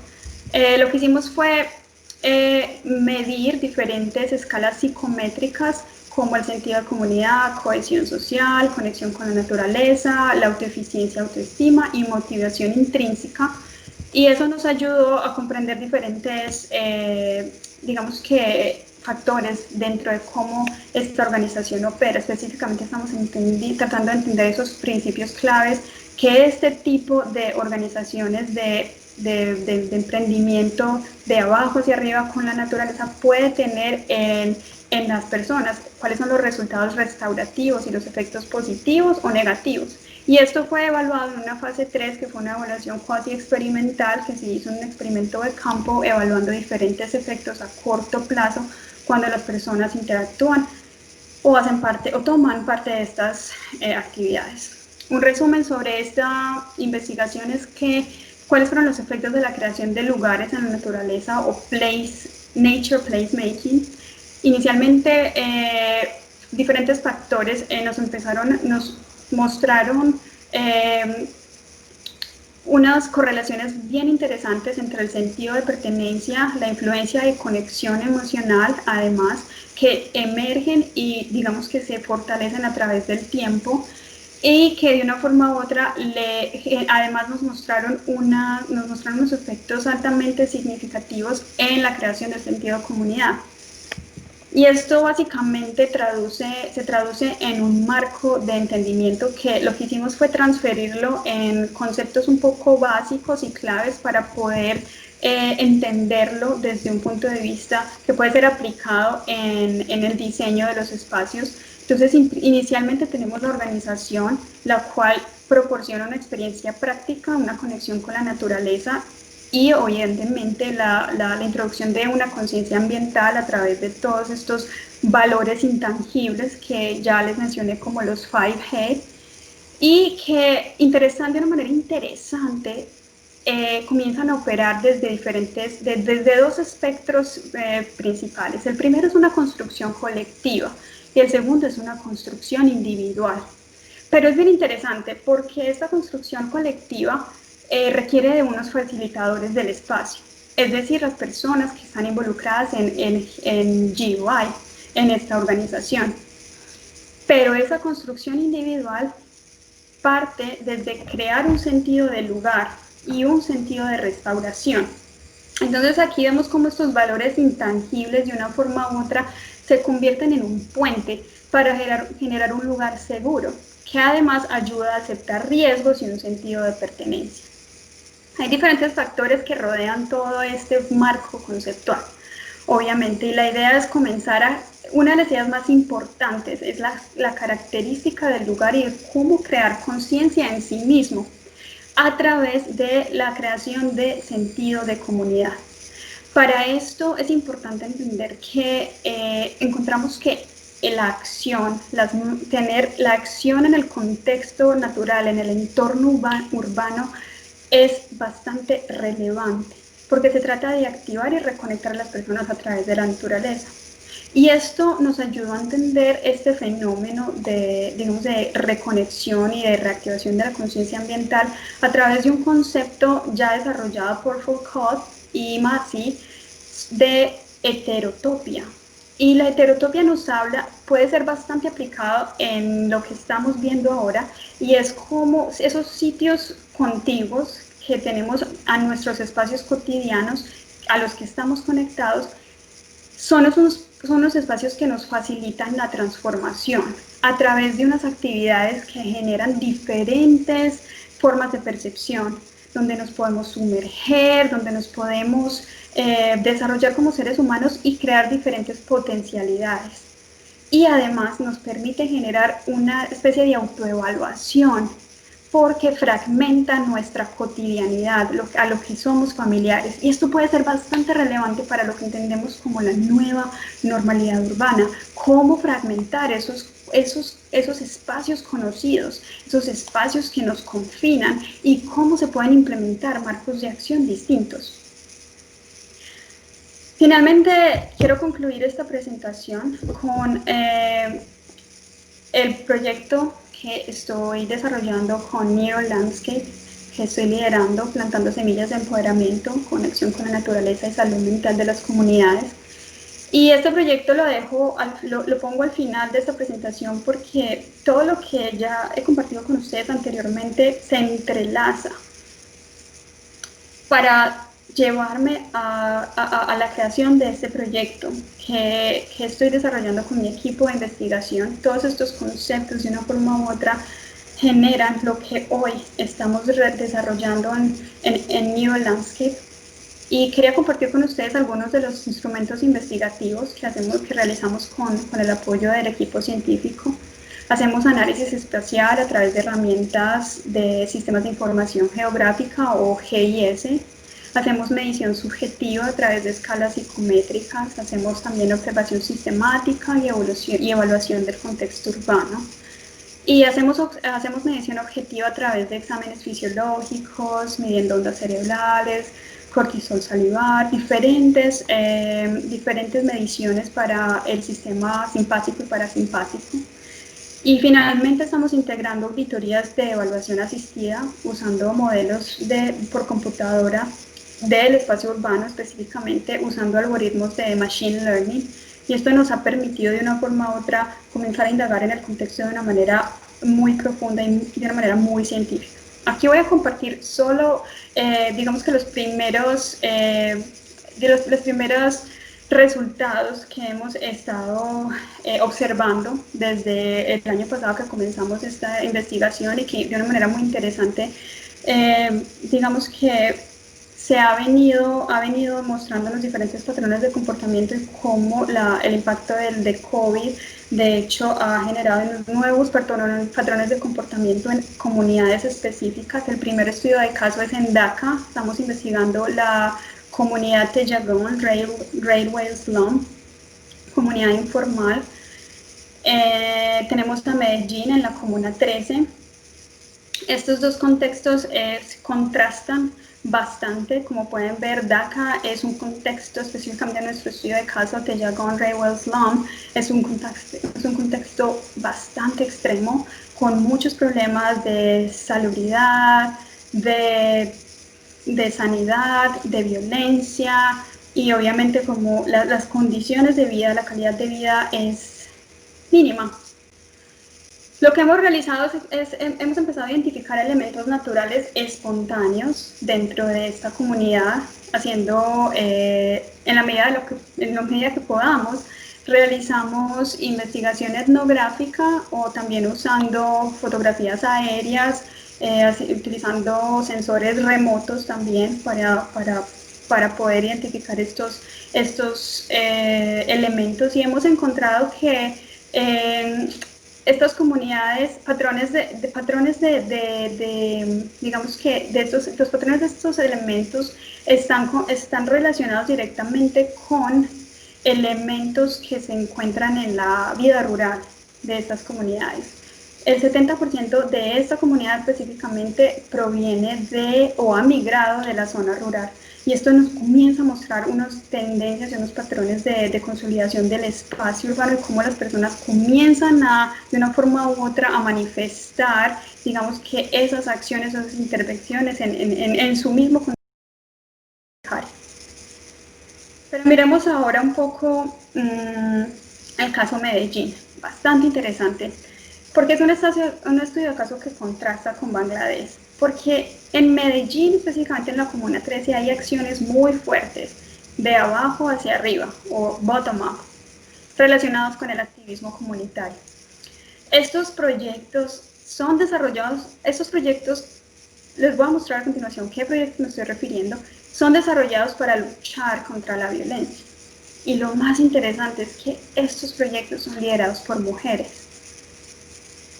Lo que hicimos fue medir diferentes escalas psicométricas como el sentido de comunidad, cohesión social, conexión con la naturaleza, la autoeficiencia, autoestima y motivación intrínseca. Y eso nos ayudó a comprender diferentes, digamos que, factores dentro de cómo esta organización opera. Específicamente estamos tratando de entender esos principios claves que este tipo de organizaciones de emprendimiento de abajo hacia arriba con la naturaleza puede tener en las personas, cuáles son los resultados restaurativos y los efectos positivos o negativos. Y esto fue evaluado en una fase 3, que fue una evaluación cuasi experimental, que se hizo un experimento de campo evaluando diferentes efectos a corto plazo cuando las personas interactúan o hacen parte o toman parte de estas actividades. Un resumen sobre esta investigación es que cuáles fueron los efectos de la creación de lugares en la naturaleza o nature placemaking. Inicialmente, diferentes factores nos mostraron unas correlaciones bien interesantes entre el sentido de pertenencia, la influencia de conexión emocional, además, que emergen y digamos que se fortalecen a través del tiempo. y que de una forma u otra además nos mostraron unos efectos altamente significativos en la creación del sentido de comunidad. Y esto básicamente se traduce en un marco de entendimiento que lo que hicimos fue transferirlo en conceptos un poco básicos y claves para poder entenderlo desde un punto de vista que puede ser aplicado en el diseño de los espacios. Entonces, inicialmente tenemos la organización, la cual proporciona una experiencia práctica, una conexión con la naturaleza y evidentemente la introducción de una conciencia ambiental a través de todos estos valores intangibles que ya les mencioné como los 5G y que interesan de una manera interesante comienzan a operar desde dos espectros principales. El primero es una construcción colectiva y el segundo es una construcción individual. Pero es bien interesante porque esta construcción colectiva requiere de unos facilitadores del espacio, es decir, las personas que están involucradas en GUI, en esta organización. Pero esa construcción individual parte desde crear un sentido de lugar y un sentido de restauración. Entonces aquí vemos cómo estos valores intangibles de una forma u otra se convierten en un puente para generar un lugar seguro, que además ayuda a aceptar riesgos y un sentido de pertenencia. Hay diferentes factores que rodean todo este marco conceptual, obviamente, y la idea es una de las ideas más importantes es la característica del lugar y de cómo crear conciencia en sí mismo a través de la creación de sentido de comunidad. Para esto es importante entender que encontramos que la acción, tener la acción en el contexto natural, en el entorno urbano, es bastante relevante, porque se trata de activar y reconectar a las personas a través de la naturaleza. Y esto nos ayudó a entender este fenómeno de reconexión y de reactivación de la conciencia ambiental a través de un concepto ya desarrollado por Foucault y Massey de heterotopia. Y la heterotopia puede ser bastante aplicado en lo que estamos viendo ahora, y es como esos sitios contiguos que tenemos a nuestros espacios cotidianos, a los que estamos conectados, son los espacios que nos facilitan la transformación a través de unas actividades que generan diferentes formas de percepción, donde nos podemos sumerger, donde nos podemos desarrollar como seres humanos y crear diferentes potencialidades. Y además nos permite generar una especie de autoevaluación, porque fragmenta nuestra cotidianidad, a lo que somos familiares. Y esto puede ser bastante relevante para lo que entendemos como la nueva normalidad urbana, cómo fragmentar esos espacios conocidos, esos espacios que nos confinan, y cómo se pueden implementar marcos de acción distintos. Finalmente, quiero concluir esta presentación con el proyecto que estoy desarrollando con Neurolandscape, que estoy liderando, plantando semillas de empoderamiento, conexión con la naturaleza y salud mental de las comunidades. Y este proyecto lo pongo al final de esta presentación porque todo lo que ya he compartido con ustedes anteriormente se entrelaza para llevarme a la creación de este proyecto que estoy desarrollando con mi equipo de investigación. Todos estos conceptos de una forma u otra generan lo que hoy estamos desarrollando en Neurolandscape, y quería compartir con ustedes algunos de los instrumentos investigativos que realizamos con el apoyo del equipo científico. Hacemos análisis espacial a través de herramientas de sistemas de información geográfica o GIS. Hacemos medición subjetiva a través de escalas psicométricas. Hacemos también observación sistemática y evaluación del contexto urbano. Y hacemos medición objetiva a través de exámenes fisiológicos, midiendo ondas cerebrales, cortisol salivar, diferentes mediciones para el sistema simpático y parasimpático. Y finalmente estamos integrando auditorías de evaluación asistida usando modelos por computadora del espacio urbano, específicamente usando algoritmos de machine learning. Y esto nos ha permitido de una forma u otra comenzar a indagar en el contexto de una manera muy profunda y de una manera muy científica. Aquí voy a compartir solo, digamos que los primeros resultados que hemos estado observando desde el año pasado que comenzamos esta investigación y que de una manera muy interesante, digamos que se ha venido mostrando los diferentes patrones de comportamiento y cómo el impacto de COVID de hecho ha generado nuevos patrones de comportamiento en comunidades específicas. El primer estudio de caso es en Dhaka. Estamos investigando la comunidad Tejagón, Railway Slum, comunidad informal. Tenemos a Medellín en la comuna 13. Estos dos contextos contrastan bastante. Como pueden ver, Dhaka es un contexto, específicamente en nuestro estudio de caso, Tejagón Railway Slum, es un contexto bastante extremo, con muchos problemas de salubridad, de sanidad, de violencia, y obviamente como las condiciones de vida, la calidad de vida es mínima. Lo que hemos realizado hemos empezado a identificar elementos naturales espontáneos dentro de esta comunidad, haciendo en la medida que podamos, realizamos investigación etnográfica o también usando fotografías aéreas, utilizando sensores remotos también para poder identificar estos elementos, y hemos encontrado que estas comunidades, digamos que los patrones de estos elementos están relacionados directamente con elementos que se encuentran en la vida rural de estas comunidades. El 70% de esta comunidad específicamente proviene o ha migrado de la zona rural. Y esto nos comienza a mostrar unas tendencias y unos patrones de consolidación del espacio urbano y cómo las personas comienzan de una forma u otra a manifestar, digamos que esas acciones, esas intervenciones en su mismo contexto. Pero miremos ahora un poco el caso Medellín, bastante interesante, porque es un estudio de caso que contrasta con Bangladesh, porque en Medellín, específicamente en la Comuna 13, hay acciones muy fuertes, de abajo hacia arriba, o bottom-up, relacionados con el activismo comunitario. Estos proyectos son desarrollados, les voy a mostrar a continuación qué proyectos me estoy refiriendo, son desarrollados para luchar contra la violencia. Y lo más interesante es que estos proyectos son liderados por mujeres.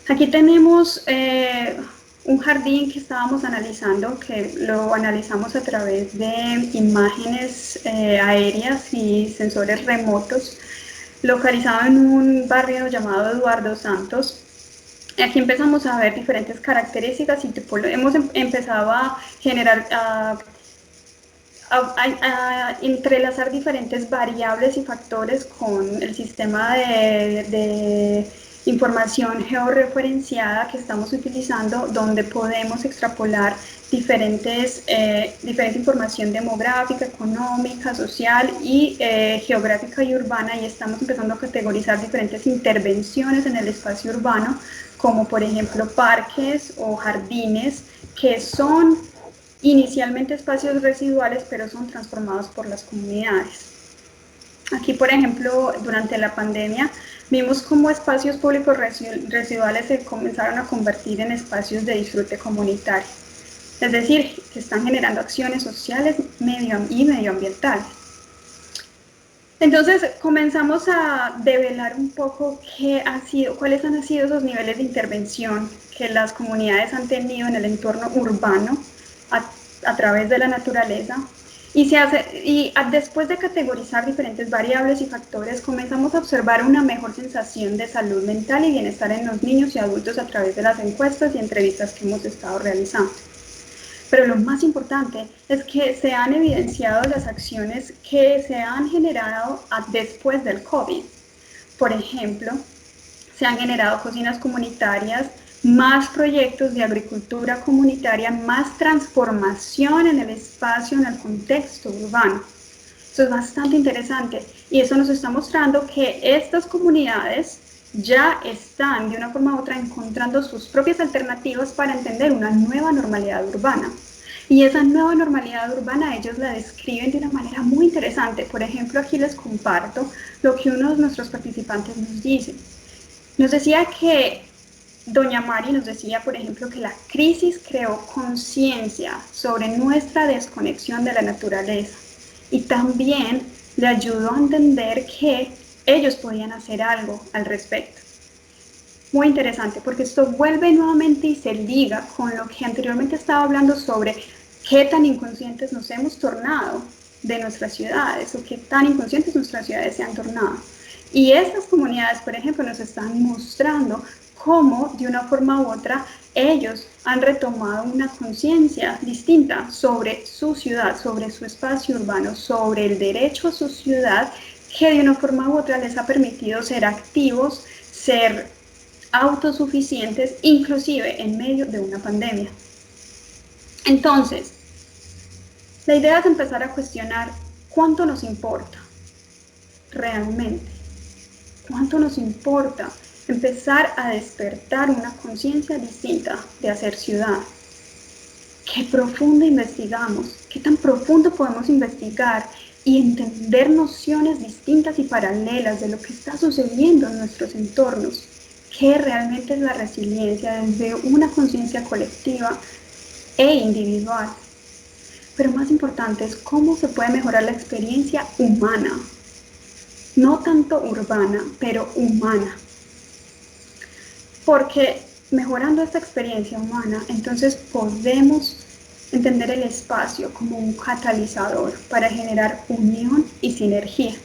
Aquí tenemos un jardín que estábamos analizando, que lo analizamos a través de imágenes aéreas y sensores remotos, localizado en un barrio llamado Eduardo Santos. Aquí empezamos a ver diferentes características y hemos empezado a generar, a entrelazar diferentes variables y factores con el sistema de información georreferenciada que estamos utilizando, donde podemos extrapolar diferente información demográfica, económica, social y geográfica y urbana, y estamos empezando a categorizar diferentes intervenciones en el espacio urbano, como por ejemplo parques o jardines, que son inicialmente espacios residuales, pero son transformados por las comunidades. Aquí, por ejemplo, durante la pandemia, vimos cómo espacios públicos residuales se comenzaron a convertir en espacios de disfrute comunitario. Es decir, que están generando acciones sociales y medioambientales. Entonces, comenzamos a develar un poco cuáles han sido esos niveles de intervención que las comunidades han tenido en el entorno urbano a través de la naturaleza. Y después de categorizar diferentes variables y factores, comenzamos a observar una mejor sensación de salud mental y bienestar en los niños y adultos a través de las encuestas y entrevistas que hemos estado realizando. Pero lo más importante es que se han evidenciado las acciones que se han generado después del COVID. Por ejemplo, se han generado cocinas comunitarias, más proyectos de agricultura comunitaria, más transformación en el espacio, en el contexto urbano. Eso es bastante interesante y eso nos está mostrando que estas comunidades ya están de una forma u otra encontrando sus propias alternativas para entender una nueva normalidad urbana. Y esa nueva normalidad urbana ellos la describen de una manera muy interesante. Por ejemplo, aquí les comparto lo que uno de nuestros participantes nos dice. Nos decía que Doña Mari nos decía, por ejemplo, que la crisis creó conciencia sobre nuestra desconexión de la naturaleza y también le ayudó a entender que ellos podían hacer algo al respecto. Muy interesante, porque esto vuelve nuevamente y se liga con lo que anteriormente estaba hablando sobre qué tan inconscientes nos hemos tornado de nuestras ciudades o qué tan inconscientes nuestras ciudades se han tornado. Y estas comunidades, por ejemplo, nos están mostrando cómo de una forma u otra ellos han retomado una conciencia distinta sobre su ciudad, sobre su espacio urbano, sobre el derecho a su ciudad, que de una forma u otra les ha permitido ser activos, ser autosuficientes, inclusive en medio de una pandemia. Entonces, la idea es empezar a cuestionar cuánto nos importa realmente, cuánto nos importa empezar a despertar una conciencia distinta de hacer ciudad. ¿Qué profundo investigamos? ¿Qué tan profundo podemos investigar y entender nociones distintas y paralelas de lo que está sucediendo en nuestros entornos? ¿Qué realmente es la resiliencia desde una conciencia colectiva e individual? Pero más importante es cómo se puede mejorar la experiencia humana, no tanto urbana, pero humana. Porque mejorando esta experiencia humana, entonces podemos entender el espacio como un catalizador para generar unión y sinergia.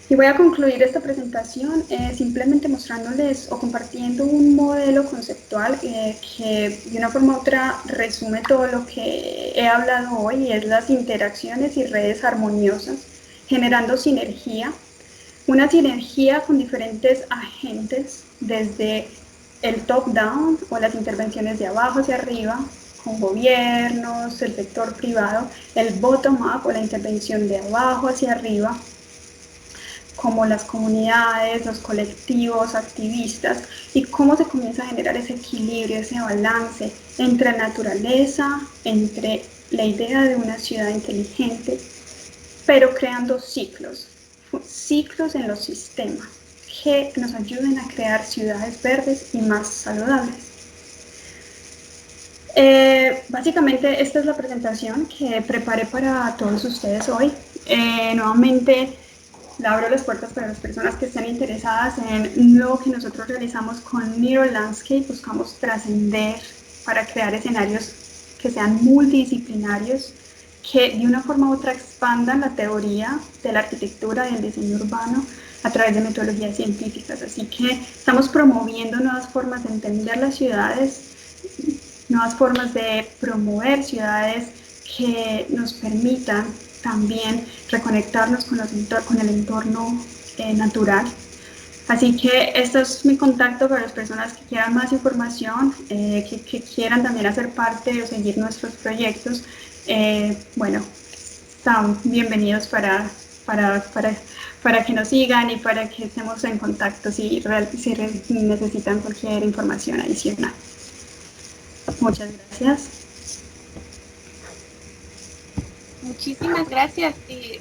Y voy a concluir esta presentación simplemente mostrándoles o compartiendo un modelo conceptual que de una forma u otra resume todo lo que he hablado hoy, y es las interacciones y redes armoniosas, generando sinergia, una sinergia con diferentes agentes, desde el top-down o las intervenciones de abajo hacia arriba, con gobiernos, el sector privado, el bottom-up o la intervención de abajo hacia arriba, como las comunidades, los colectivos, activistas, y cómo se comienza a generar ese equilibrio, ese balance entre naturaleza, entre la idea de una ciudad inteligente, pero creando ciclos, ciclos en los sistemas que nos ayuden a crear ciudades verdes y más saludables. Básicamente esta es la presentación que preparé para todos ustedes hoy. Nuevamente le abro las puertas para las personas que estén interesadas en lo que nosotros realizamos con Mirror Landscape. Buscamos trascender para crear escenarios que sean multidisciplinarios, que de una forma u otra expandan la teoría de la arquitectura y el diseño urbano a través de metodologías científicas. Así que estamos promoviendo nuevas formas de entender las ciudades, nuevas formas de promover ciudades que nos permitan también reconectarnos con el entorno natural. Así que este es mi contacto para las personas que quieran más información, que quieran también hacer parte o seguir nuestros proyectos. Bueno, están bienvenidos para que nos sigan y para que estemos en contacto si necesitan cualquier información adicional. Muchas gracias. Muchísimas gracias.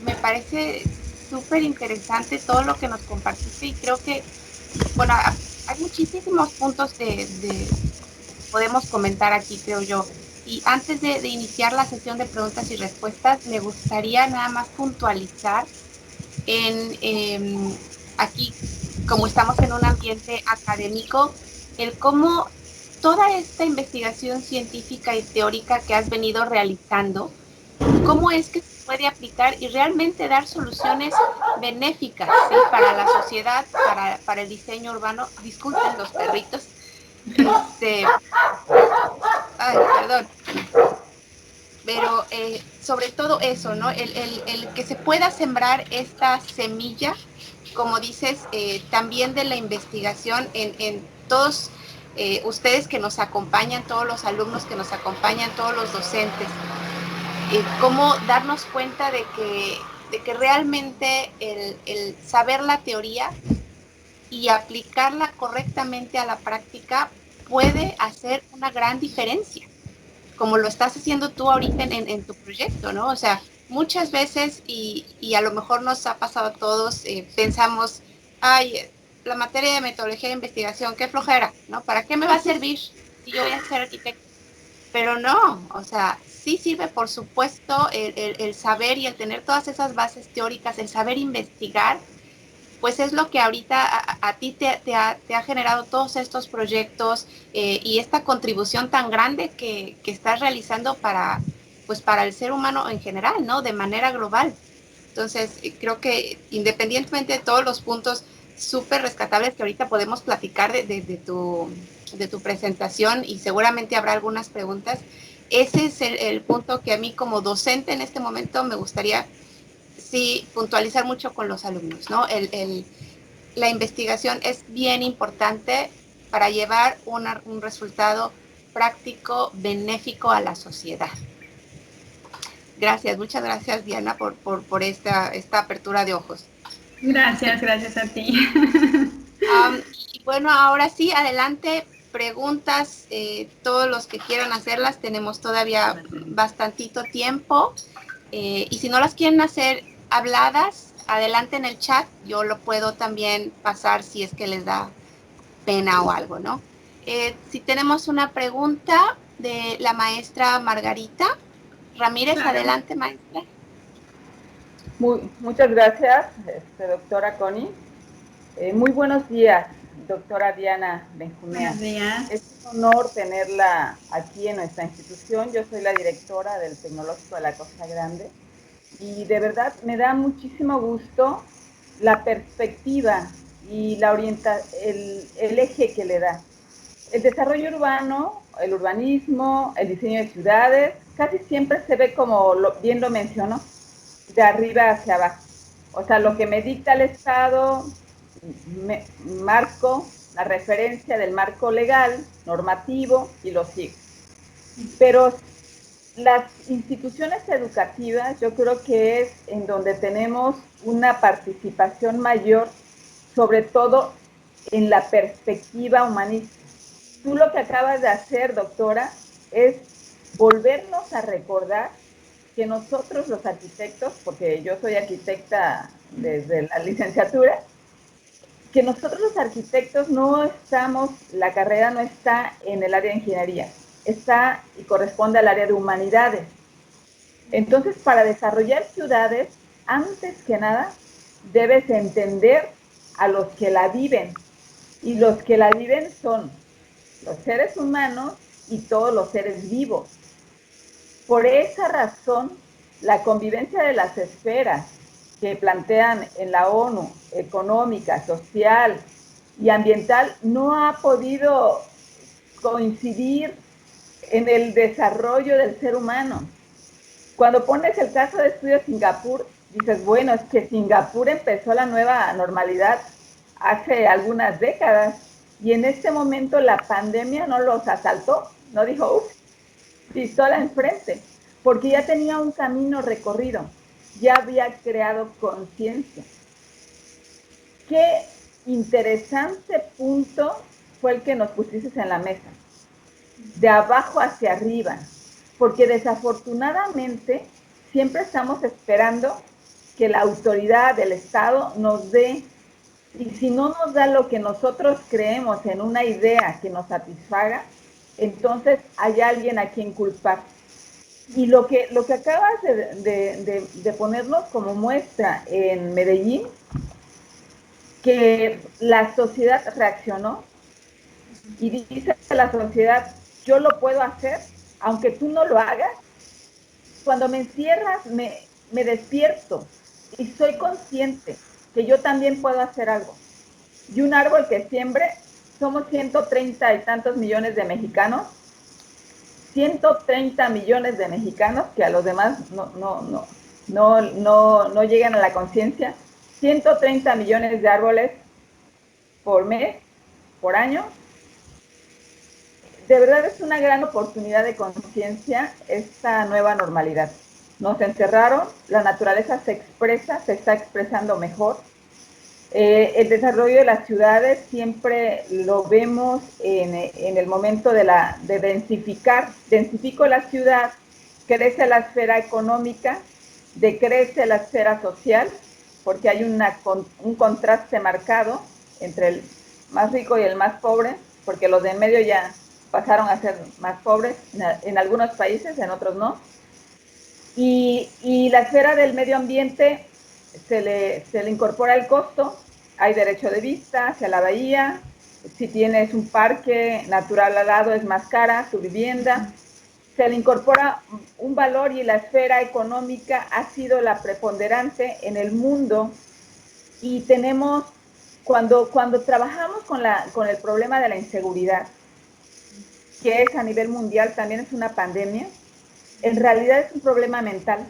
Me parece súper interesante todo lo que nos compartiste, y creo que, bueno, hay muchísimos puntos de podemos comentar aquí, creo yo. Y antes de iniciar la sesión de preguntas y respuestas, me gustaría nada más puntualizar aquí, como estamos en un ambiente académico, el cómo toda esta investigación científica y teórica que has venido realizando, cómo es que se puede aplicar y realmente dar soluciones benéficas, ¿sí?, para la sociedad, para el diseño urbano. Disculpen los perritos. Ay, perdón. Pero sobre todo eso, ¿no? El que se pueda sembrar esta semilla, como dices, también de la investigación en todos ustedes que nos acompañan, todos los alumnos que nos acompañan, todos los docentes. Cómo darnos cuenta de que realmente el saber la teoría y aplicarla correctamente a la práctica puede hacer una gran diferencia, como lo estás haciendo tú ahorita en tu proyecto, ¿no? O sea, muchas veces, y a lo mejor nos ha pasado a todos, pensamos, ay, la materia de metodología de investigación, qué flojera, ¿no? ¿Para qué me va a servir si yo voy a ser arquitecto? Pero no, o sea, sí sirve, por supuesto, el saber y el tener todas esas bases teóricas, el saber investigar, pues es lo que ahorita a ti te ha generado todos estos proyectos y esta contribución tan grande que estás realizando pues para el ser humano en general, ¿no? De manera global. Entonces, creo que independientemente de todos los puntos súper rescatables que ahorita podemos platicar de tu presentación y seguramente habrá algunas preguntas, ese es el punto que a mí como docente en este momento me gustaría sí puntualizar mucho con los alumnos, ¿no? La investigación es bien importante para llevar un resultado práctico, benéfico a la sociedad. Gracias, muchas gracias Diana por esta apertura de ojos. Gracias, gracias a ti. Y bueno, ahora sí, adelante, preguntas, todos los que quieran hacerlas, tenemos todavía bastantito tiempo. Y si no las quieren hacer habladas, adelante en el chat, yo lo puedo también pasar si es que les da pena o algo, ¿no? Si tenemos una pregunta de la maestra Margarita Ramírez, Claro. adelante, maestra. Muchas gracias, doctora Connie. Muy buenos días, doctora Diana Benjumea. Buenos días. Es un honor tenerla aquí en nuestra institución. Yo soy la directora del Tecnológico de la Costa Grande y de verdad me da muchísimo gusto la perspectiva y el eje que le da. El desarrollo urbano, el urbanismo, el diseño de ciudades, casi siempre se ve como bien lo mencionó, de arriba hacia abajo. O sea, lo que me dicta el Estado, marco, la referencia del marco legal, normativo y lo sigo. Pero las instituciones educativas yo creo que es en donde tenemos una participación mayor, sobre todo en la perspectiva humanista. Tú lo que acabas de hacer, doctora, es volvernos a recordar que nosotros los arquitectos, porque yo soy arquitecta desde la licenciatura, que nosotros los arquitectos la carrera no está en el área de ingeniería, está y corresponde al área de humanidades. Entonces, para desarrollar ciudades, antes que nada, debes entender a los que la viven. Y los que la viven son los seres humanos y todos los seres vivos. Por esa razón, la convivencia de las esferas que plantean en la ONU, económica, social y ambiental, no ha podido coincidir en el desarrollo del ser humano. Cuando pones el caso de estudio Singapur, dices, bueno, es que Singapur empezó la nueva normalidad hace algunas décadas y en este momento la pandemia no los asaltó, no dijo, uff, pistola enfrente, porque ya tenía un camino recorrido, ya había creado conciencia. Qué interesante punto fue el que nos pusiste en la mesa, de abajo hacia arriba, porque desafortunadamente siempre estamos esperando que la autoridad del Estado nos dé, y si no nos da lo que nosotros creemos en una idea que nos satisfaga, entonces hay alguien a quien culpar. Y lo que acabas de ponernos como muestra en Medellín, que la sociedad reaccionó y dice a la sociedad, yo lo puedo hacer, aunque tú no lo hagas. Cuando me encierras, me despierto y soy consciente que yo también puedo hacer algo. Y un árbol que siembre, somos 130 y tantos millones de mexicanos, 130 millones de mexicanos, que a los demás no llegan a la conciencia, 130 millones de árboles por mes, por año. De verdad es una gran oportunidad de conciencia esta nueva normalidad. Nos encerraron, la naturaleza se expresa, se está expresando mejor. El desarrollo de las ciudades siempre lo vemos en el momento de densificar. Densifico la ciudad, crece la esfera económica, decrece la esfera social, porque hay un contraste marcado entre el más rico y el más pobre, porque los de en medio ya pasaron a ser más pobres en algunos países, en otros no. Y la esfera del medio ambiente se le incorpora el costo, hay derecho de vista hacia la bahía, si tienes un parque natural al lado es más cara tu vivienda, se le incorpora un valor y la esfera económica ha sido la preponderante en el mundo y tenemos, cuando trabajamos con el problema de la inseguridad, que es a nivel mundial, también es una pandemia, en realidad es un problema mental.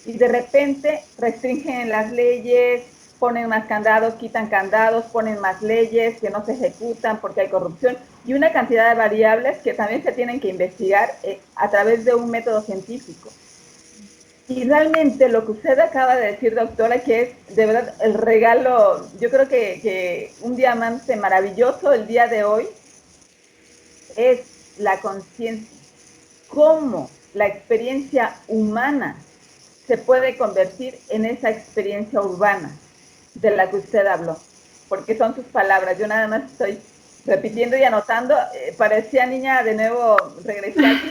Y de repente restringen las leyes, ponen más candados, quitan candados, ponen más leyes que no se ejecutan porque hay corrupción y una cantidad de variables que también se tienen que investigar a través de un método científico. Y realmente lo que usted acaba de decir, doctora, que es de verdad el regalo, yo creo que un diamante maravilloso el día de hoy es la conciencia, cómo la experiencia humana se puede convertir en esa experiencia urbana de la que usted habló, porque son sus palabras, yo nada más estoy repitiendo y anotando, parecía niña de nuevo, regresé a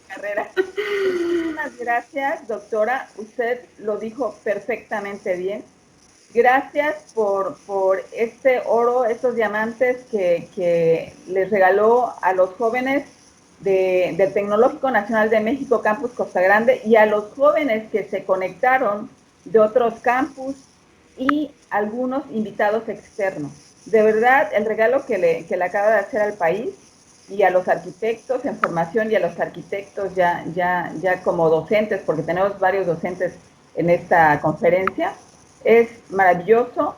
carrera. Muchísimas gracias, doctora, usted lo dijo perfectamente bien. Gracias por este oro, estos diamantes que les regaló a los jóvenes del Tecnológico Nacional de México, Campus Costa Grande, y a los jóvenes que se conectaron de otros campus y algunos invitados externos. De verdad, el regalo que le acaba de hacer al país y a los arquitectos en formación y a los arquitectos ya como docentes, porque tenemos varios docentes en esta conferencia, es maravilloso.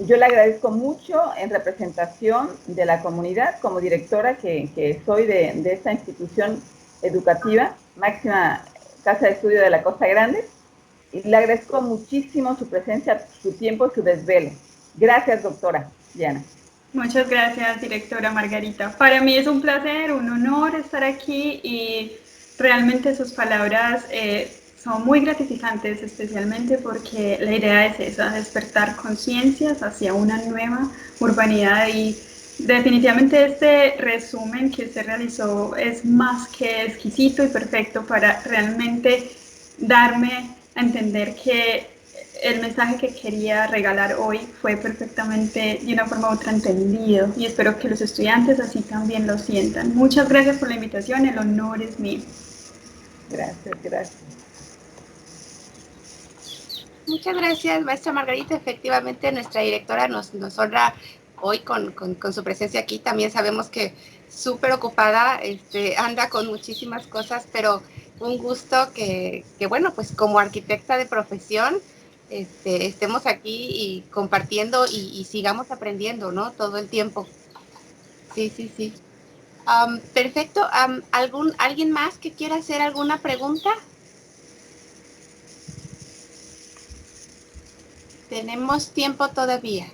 Yo le agradezco mucho en representación de la comunidad como directora que soy de esta institución educativa, máxima casa de estudio de la Costa Grande, y le agradezco muchísimo su presencia, su tiempo y su desvelo. Gracias, doctora Diana. Muchas gracias, directora Margarita. Para mí es un placer, un honor estar aquí y realmente sus palabras son muy gratificantes, especialmente porque la idea es esa, despertar conciencias hacia una nueva urbanidad y definitivamente este resumen que se realizó es más que exquisito y perfecto para realmente darme a entender que el mensaje que quería regalar hoy fue perfectamente de una forma u otra entendido y espero que los estudiantes así también lo sientan. Muchas gracias por la invitación, el honor es mío. Gracias, gracias. Muchas gracias, maestra Margarita. Efectivamente, nuestra directora nos honra hoy con su presencia aquí. También sabemos que súper ocupada, anda con muchísimas cosas, pero un gusto que bueno, pues como arquitecta de profesión, estemos aquí y compartiendo y sigamos aprendiendo, ¿no? Todo el tiempo. Sí, sí, sí. Perfecto. ¿Alguien más que quiera hacer alguna pregunta? Tenemos tiempo todavía.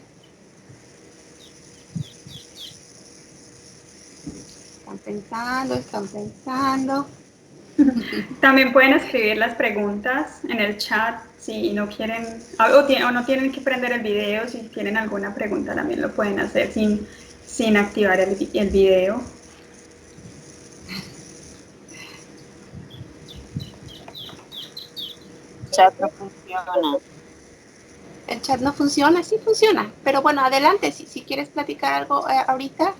Están pensando. También pueden escribir las preguntas en el chat si no quieren o no tienen que prender el video. Si tienen alguna pregunta también lo pueden hacer sin activar el video. El chat no funciona. El chat no funciona, sí funciona. Pero bueno, adelante, si quieres platicar algo ahorita.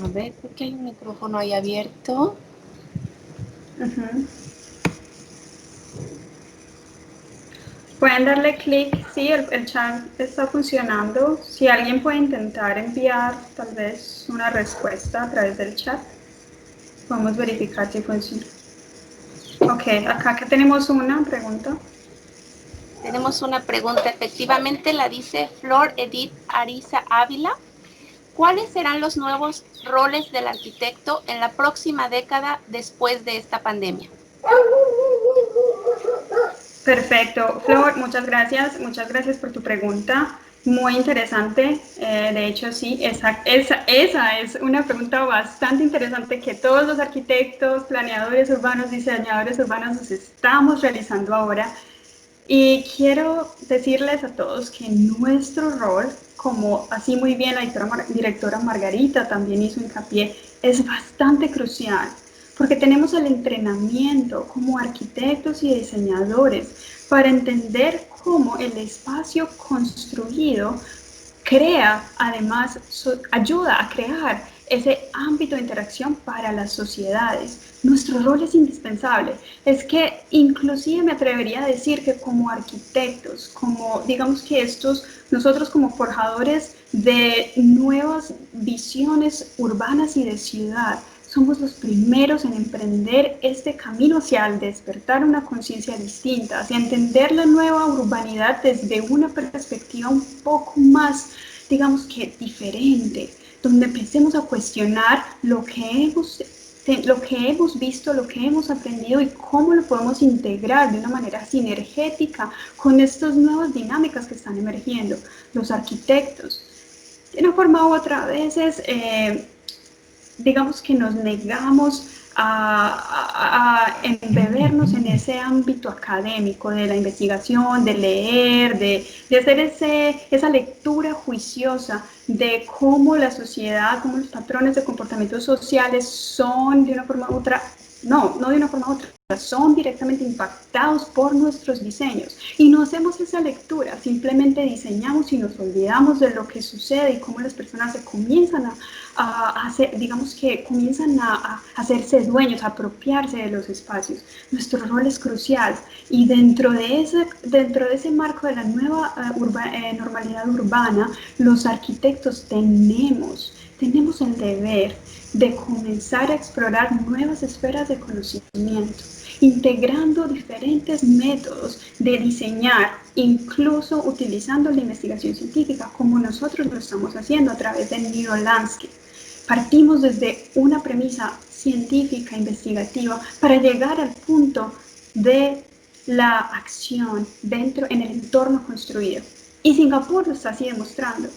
A ver, ¿por qué hay un micrófono ahí abierto? Pueden darle clic, sí, el chat está funcionando. Si alguien puede intentar enviar tal vez una respuesta a través del chat, podemos verificar si funciona. Ok, acá que tenemos una pregunta. Tenemos una pregunta, efectivamente la dice Flor Edith Ariza Ávila. ¿Cuáles serán los nuevos roles del arquitecto en la próxima década después de esta pandemia? Perfecto, Flor, muchas gracias por tu pregunta, muy interesante. De hecho, sí, esa es una pregunta bastante interesante que todos los arquitectos, planeadores urbanos, diseñadores urbanos nos estamos realizando ahora. Y quiero decirles a todos que nuestro rol, como así muy bien la directora Margarita también hizo hincapié, es bastante crucial, porque tenemos el entrenamiento como arquitectos y diseñadores para entender cómo el espacio construido crea, además, ayuda a crear ese ámbito de interacción para las sociedades. Nuestro rol es indispensable. Es que inclusive me atrevería a decir que como arquitectos, como digamos que nosotros como forjadores de nuevas visiones urbanas y de ciudad, somos los primeros en emprender este camino hacia el despertar una conciencia distinta, hacia entender la nueva urbanidad desde una perspectiva un poco más, digamos que diferente, donde empecemos a cuestionar lo que hemos visto, lo que hemos aprendido y cómo lo podemos integrar de una manera sinergética con estas nuevas dinámicas que están emergiendo. Los arquitectos, de una forma u otra, a veces digamos que nos negamos a embebernos en ese ámbito académico de la investigación, de leer, de hacer esa lectura juiciosa de cómo la sociedad, cómo los patrones de comportamientos sociales son de una forma u otra, no de una forma u otra, son directamente impactados por nuestros diseños. Y no hacemos esa lectura, simplemente diseñamos y nos olvidamos de lo que sucede y cómo las personas se comienzan a hacer, digamos que comienzan a hacerse dueños, a apropiarse de los espacios. Nuestro rol es crucial y dentro de ese marco de la nueva normalidad urbana, los arquitectos tenemos el deber de comenzar a explorar nuevas esferas de conocimiento, integrando diferentes métodos de diseñar, incluso utilizando la investigación científica, como nosotros lo estamos haciendo a través del NeuroLandscape. Partimos desde una premisa científica, investigativa, para llegar al punto de la acción en el entorno construido. Y Singapur lo está así demostrando,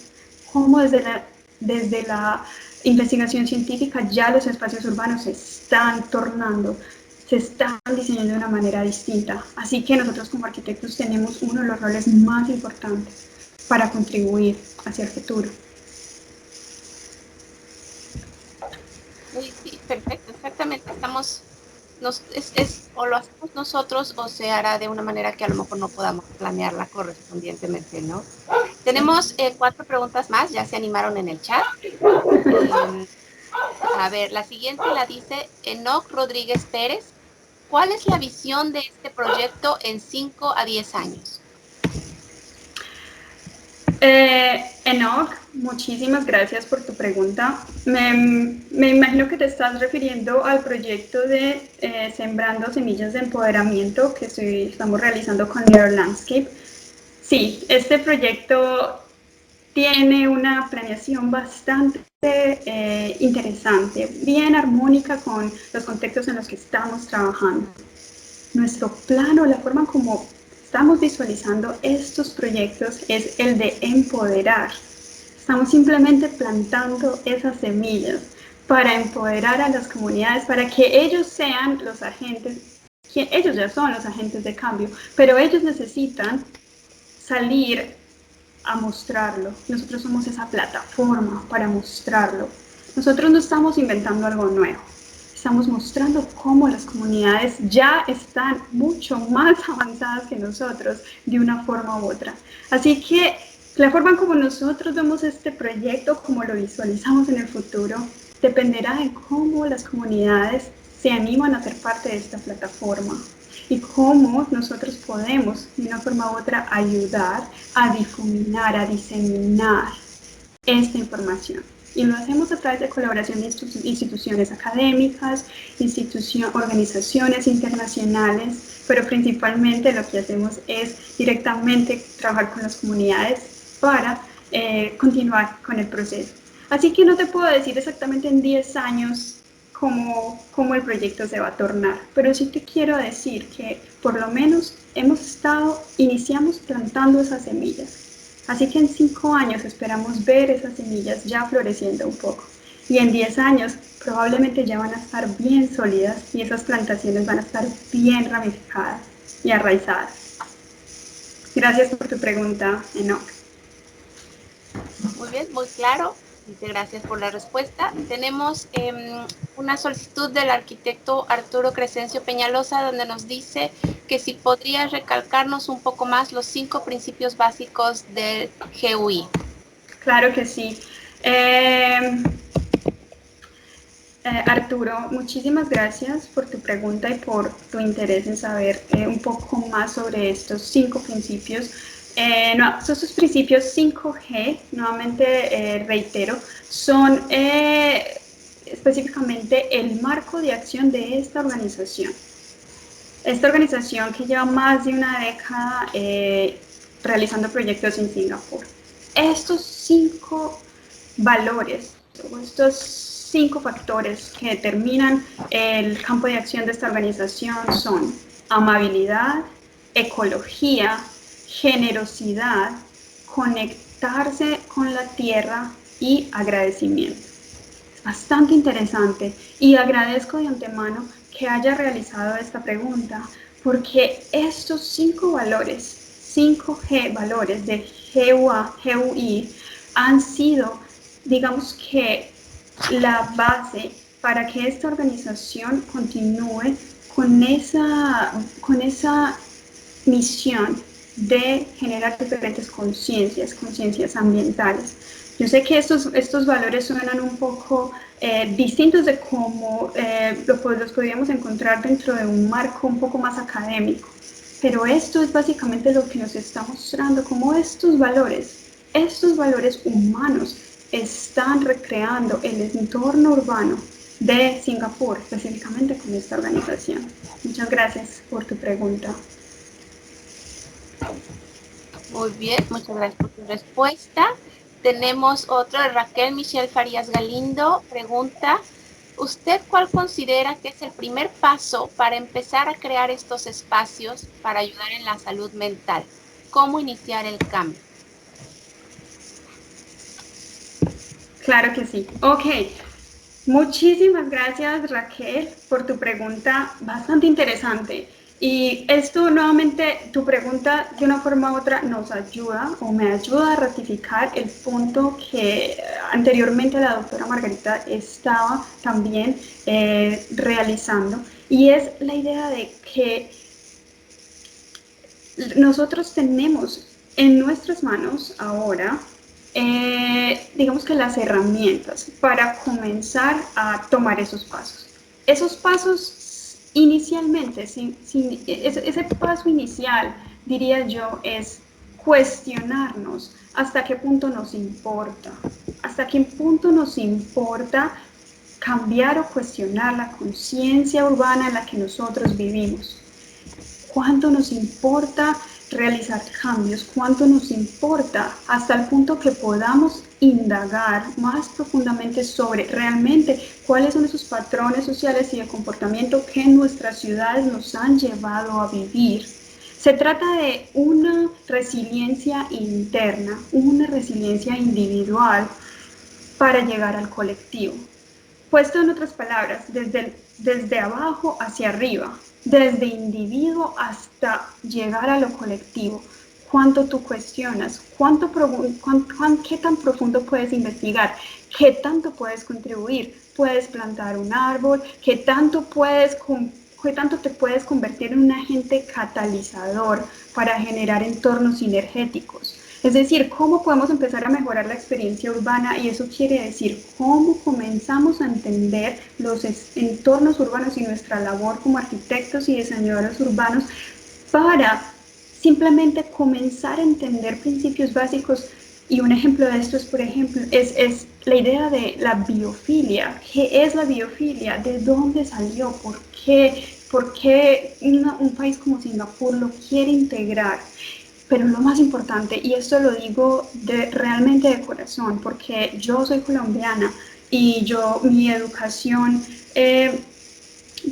cómo desde la investigación científica ya los espacios urbanos se están diseñando de una manera distinta. Así que nosotros como arquitectos tenemos uno de los roles más importantes para contribuir hacia el futuro. Sí, perfecto, exactamente. O lo hacemos nosotros o se hará de una manera que a lo mejor no podamos planearla correspondientemente, ¿no? Tenemos 4 preguntas más, ya se animaron en el chat. A ver, la siguiente la dice Enoc Rodríguez Pérez. ¿Cuál es la visión de este proyecto en 5 a 10 años? Enoc, muchísimas gracias por tu pregunta. Me imagino que te estás refiriendo al proyecto de Sembrando Semillas de Empoderamiento que estamos realizando con NeuroLandscape. Sí, este proyecto tiene una planeación bastante interesante, bien armónica con los contextos en los que estamos trabajando. Nuestro plano, la forma como estamos visualizando estos proyectos es el de empoderar. Estamos simplemente plantando esas semillas para empoderar a las comunidades, para que ellos sean los agentes, ellos ya son los agentes de cambio, pero ellos necesitan salir a mostrarlo. Nosotros somos esa plataforma para mostrarlo. Nosotros no estamos inventando algo nuevo. Estamos mostrando cómo las comunidades ya están mucho más avanzadas que nosotros de una forma u otra. Así que la forma como nosotros vemos este proyecto, como lo visualizamos en el futuro, dependerá de cómo las comunidades se animan a ser parte de esta plataforma y cómo nosotros podemos, de una forma u otra, ayudar a difuminar, a diseminar esta información. Y lo hacemos a través de colaboración de instituciones académicas, organizaciones internacionales, pero principalmente lo que hacemos es directamente trabajar con las comunidades para continuar con el proceso. Así que no te puedo decir exactamente en 10 años cómo el proyecto se va a tornar, pero sí te quiero decir que por lo menos iniciamos plantando esas semillas. Así que en 5 años esperamos ver esas semillas ya floreciendo un poco. Y en 10 años probablemente ya van a estar bien sólidas y esas plantaciones van a estar bien ramificadas y arraizadas. Gracias por tu pregunta, Enoch. Muy bien, muy claro. Dice, gracias por la respuesta. Tenemos una solicitud del arquitecto Arturo Crescencio Peñalosa, donde nos dice que si podría recalcarnos un poco más los 5 principios básicos del GUI. Claro que sí. Arturo, muchísimas gracias por tu pregunta y por tu interés en saber un poco más sobre estos 5 principios. Estos principios 5G, nuevamente reitero, son específicamente el marco de acción de esta organización. Esta organización que lleva más de una década realizando proyectos en Singapur. Estos 5 valores, estos 5 factores que determinan el campo de acción de esta organización son amabilidad, ecología, generosidad, conectarse con la tierra y agradecimiento. Es bastante interesante y agradezco de antemano que haya realizado esta pregunta porque estos 5 valores, 5G valores de GUI han sido, digamos que, la base para que esta organización continúe con esa misión de generar diferentes conciencias ambientales. Yo sé que estos valores suenan un poco distintos de cómo los podríamos encontrar dentro de un marco un poco más académico, pero esto es básicamente lo que nos está mostrando, cómo estos valores humanos están recreando el entorno urbano de Singapur, específicamente con esta organización. Muchas gracias por tu pregunta. Muy bien, muchas gracias por tu respuesta. Tenemos otro de Raquel Michelle Farías Galindo. Pregunta, ¿usted cuál considera que es el primer paso para empezar a crear estos espacios para ayudar en la salud mental? ¿Cómo iniciar el cambio? Claro que sí. Ok. Muchísimas gracias, Raquel, por tu pregunta bastante interesante. Y esto nuevamente, tu pregunta de una forma u otra nos ayuda o me ayuda a ratificar el punto que anteriormente la doctora Margarita estaba también realizando. Y es la idea de que nosotros tenemos en nuestras manos ahora digamos que las herramientas para comenzar a tomar esos pasos. Esos pasos inicialmente, ese paso inicial, diría yo, es cuestionarnos hasta qué punto nos importa, cambiar o cuestionar la conciencia urbana en la que nosotros vivimos. ¿Cuánto nos importa realizar cambios? ¿Cuánto nos importa hasta el punto que podamos indagar más profundamente sobre realmente cuáles son esos patrones sociales y de comportamiento que en nuestras ciudades nos han llevado a vivir? Se trata de una resiliencia interna, una resiliencia individual para llegar al colectivo. Puesto en otras palabras, desde abajo hacia arriba, desde individuo hasta llegar a lo colectivo. ¿Cuánto tú cuestionas? ¿Qué tan profundo puedes investigar? ¿Qué tanto puedes contribuir? ¿Puedes plantar un árbol? ¿Qué tanto te puedes convertir en un agente catalizador para generar entornos sinergéticos? Es decir, cómo podemos empezar a mejorar la experiencia urbana, y eso quiere decir cómo comenzamos a entender los entornos urbanos y nuestra labor como arquitectos y diseñadores urbanos para simplemente comenzar a entender principios básicos. Y un ejemplo de esto es, por ejemplo, es la idea de la biofilia. ¿Qué es la biofilia? ¿De dónde salió? ¿Por qué? ¿Por qué un país como Singapur lo quiere integrar? Pero lo más importante, y esto lo digo realmente de corazón, porque yo soy colombiana y mi educación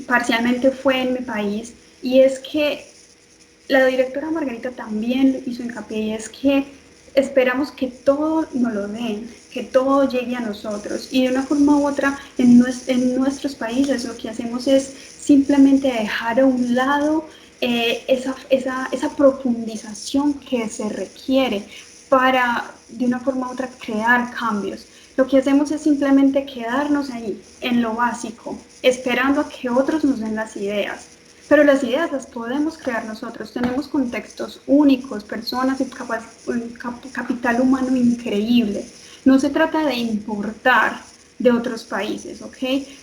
parcialmente fue en mi país, y es que la directora Margarita también hizo hincapié, y es que esperamos que todo nos lo den, que todo llegue a nosotros, y de una forma u otra en nuestros países lo que hacemos es simplemente dejar a un lado esa profundización que se requiere para de una forma u otra crear cambios. Lo que hacemos es simplemente quedarnos ahí, en lo básico, esperando a que otros nos den las ideas. Pero las ideas las podemos crear nosotros. Tenemos contextos únicos, personas y un capital humano increíble. No se trata de importar de otros países, ¿ok?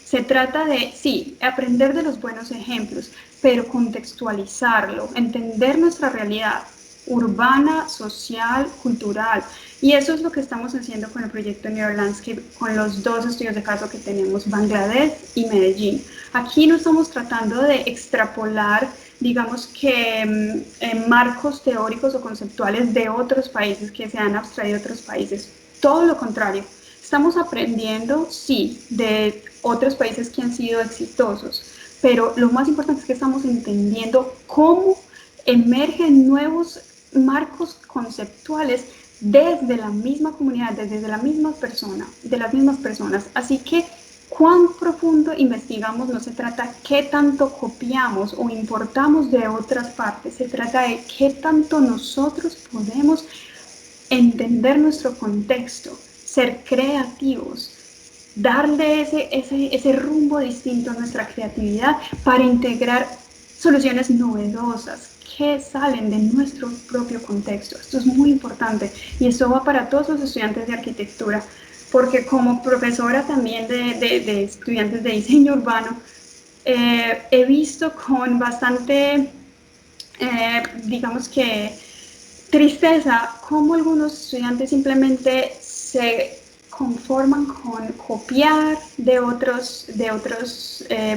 Se trata de, sí, aprender de los buenos ejemplos, pero contextualizarlo, entender nuestra realidad urbana, social, cultural. Y eso es lo que estamos haciendo con el proyecto Neurolandscape, con los dos estudios de caso que tenemos, Bangladesh y Medellín. Aquí no estamos tratando de extrapolar, digamos que marcos teóricos o conceptuales de otros países que se han abstraído de otros países. Todo lo contrario, estamos aprendiendo, sí, de otros países que han sido exitosos, pero lo más importante es que estamos entendiendo cómo emergen nuevos marcos conceptuales desde la misma comunidad, desde la misma persona, de las mismas personas. Así que cuán profundo investigamos no se trata qué tanto copiamos o importamos de otras partes, se trata de qué tanto nosotros podemos entender nuestro contexto, ser creativos, darle ese rumbo distinto a nuestra creatividad para integrar soluciones novedosas que salen de nuestro propio contexto. Esto es muy importante y esto va para todos los estudiantes de arquitectura, porque como profesora también de estudiantes de diseño urbano, he visto con bastante, digamos que, tristeza cómo algunos estudiantes simplemente se conforman con copiar de otros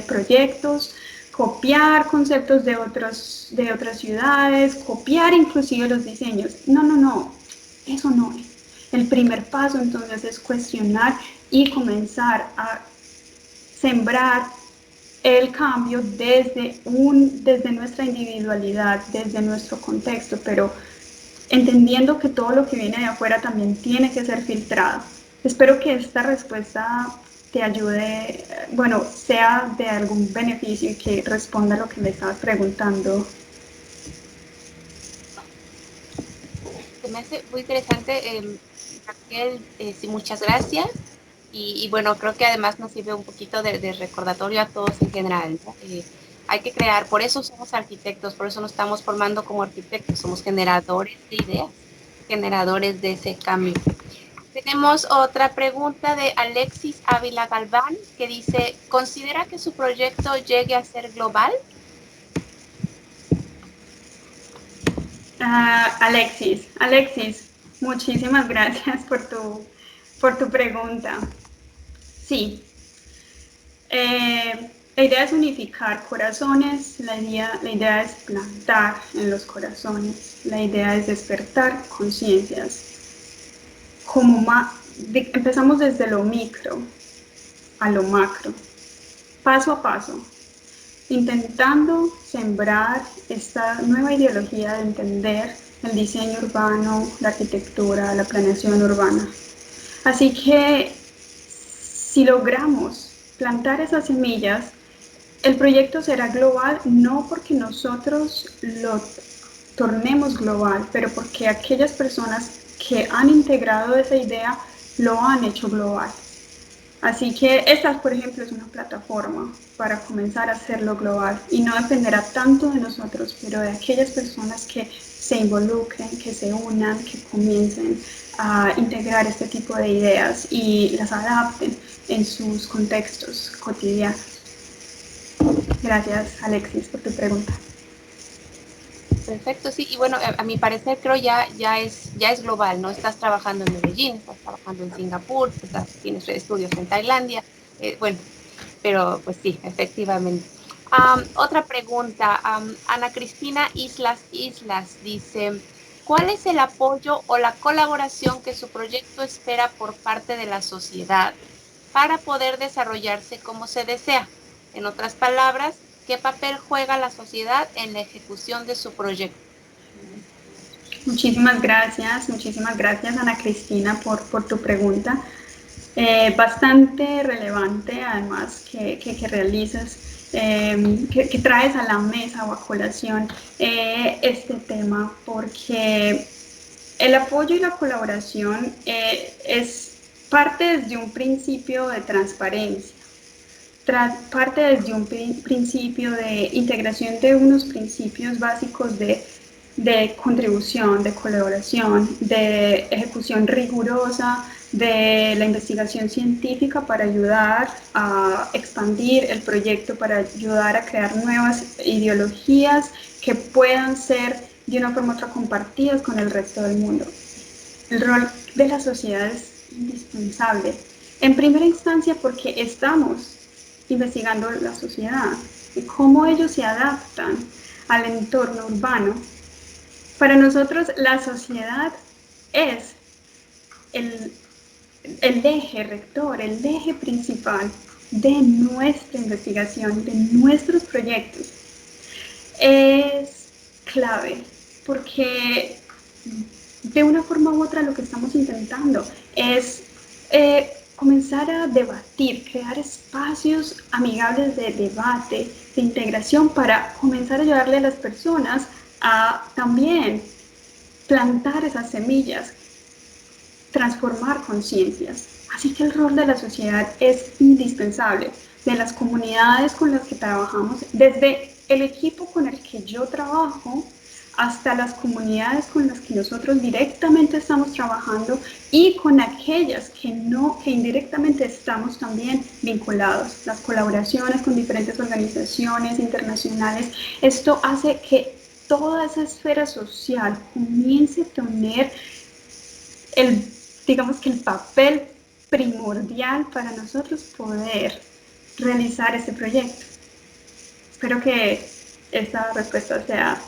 proyectos, copiar conceptos de otras ciudades, copiar inclusive los diseños. No, no, no, eso no es. El primer paso entonces es cuestionar y comenzar a sembrar el cambio desde nuestra individualidad, desde nuestro contexto, pero entendiendo que todo lo que viene de afuera también tiene que ser filtrado. Espero que esta respuesta te ayude, bueno, sea de algún beneficio y que responda a lo que me estabas preguntando. Se me hace muy interesante, Raquel, sí, muchas gracias. Y bueno, creo que además nos sirve un poquito de recordatorio a todos en general, ¿no? Hay que crear, por eso somos arquitectos, por eso nos estamos formando como arquitectos, somos generadores de ideas, generadores de ese cambio. Tenemos otra pregunta de Alexis Ávila Galván que dice, ¿considera que su proyecto llegue a ser global? Alexis, muchísimas gracias por tu pregunta. Sí, la idea es unificar corazones, la idea es plantar en los corazones, la idea es despertar conciencias. Empezamos desde lo micro a lo macro, paso a paso, intentando sembrar esta nueva ideología de entender el diseño urbano, la arquitectura, la planeación urbana. Así que si logramos plantar esas semillas, el proyecto será global no porque nosotros lo tornemos global, pero porque aquellas personas que han integrado esa idea lo han hecho global. Así que esta, por ejemplo, es una plataforma para comenzar a hacerlo global y no dependerá tanto de nosotros, pero de aquellas personas que se involucren, que se unan, que comiencen a integrar este tipo de ideas y las adapten en sus contextos cotidianos. Gracias, Alexis, por tu pregunta. Perfecto, sí, y bueno, a mi parecer creo ya es global, ¿no? Estás trabajando en Medellín, estás trabajando en Singapur, tienes estudios en Tailandia, bueno, pero pues sí, efectivamente. Otra pregunta, Ana Cristina Islas dice, ¿cuál es el apoyo o la colaboración que su proyecto espera por parte de la sociedad? para poder desarrollarse como se desea. En otras palabras, ¿qué papel juega la sociedad en la ejecución de su proyecto? Muchísimas gracias Ana Cristina por tu pregunta. Bastante relevante además que realizas, que traes a la mesa o a colación este tema, porque el apoyo y la colaboración es parte desde un principio de transparencia, parte desde un principio de integración de unos principios básicos de contribución, de colaboración, de ejecución rigurosa de la investigación científica para ayudar a expandir el proyecto, para ayudar a crear nuevas ideologías que puedan ser de una forma u otra compartidas con el resto del mundo. El rol de la sociedad es indispensable, en primera instancia porque estamos investigando la sociedad y cómo ellos se adaptan al entorno urbano. Para nosotros la sociedad es el eje rector, el eje principal de nuestra investigación, de nuestros proyectos. Es clave porque de una forma u otra lo que estamos intentando es comenzar a debatir, crear espacios amigables de debate, de integración para comenzar a ayudarle a las personas a también plantar esas semillas, transformar conciencias. Así que el rol de la sociedad es indispensable, de las comunidades con las que trabajamos, desde el equipo con el que yo trabajo, hasta las comunidades con las que nosotros directamente estamos trabajando y con aquellas que indirectamente estamos también vinculados. Las colaboraciones con diferentes organizaciones internacionales, esto hace que toda esa esfera social comience a tener digamos que el papel primordial para nosotros poder realizar este proyecto. Espero que esta respuesta sea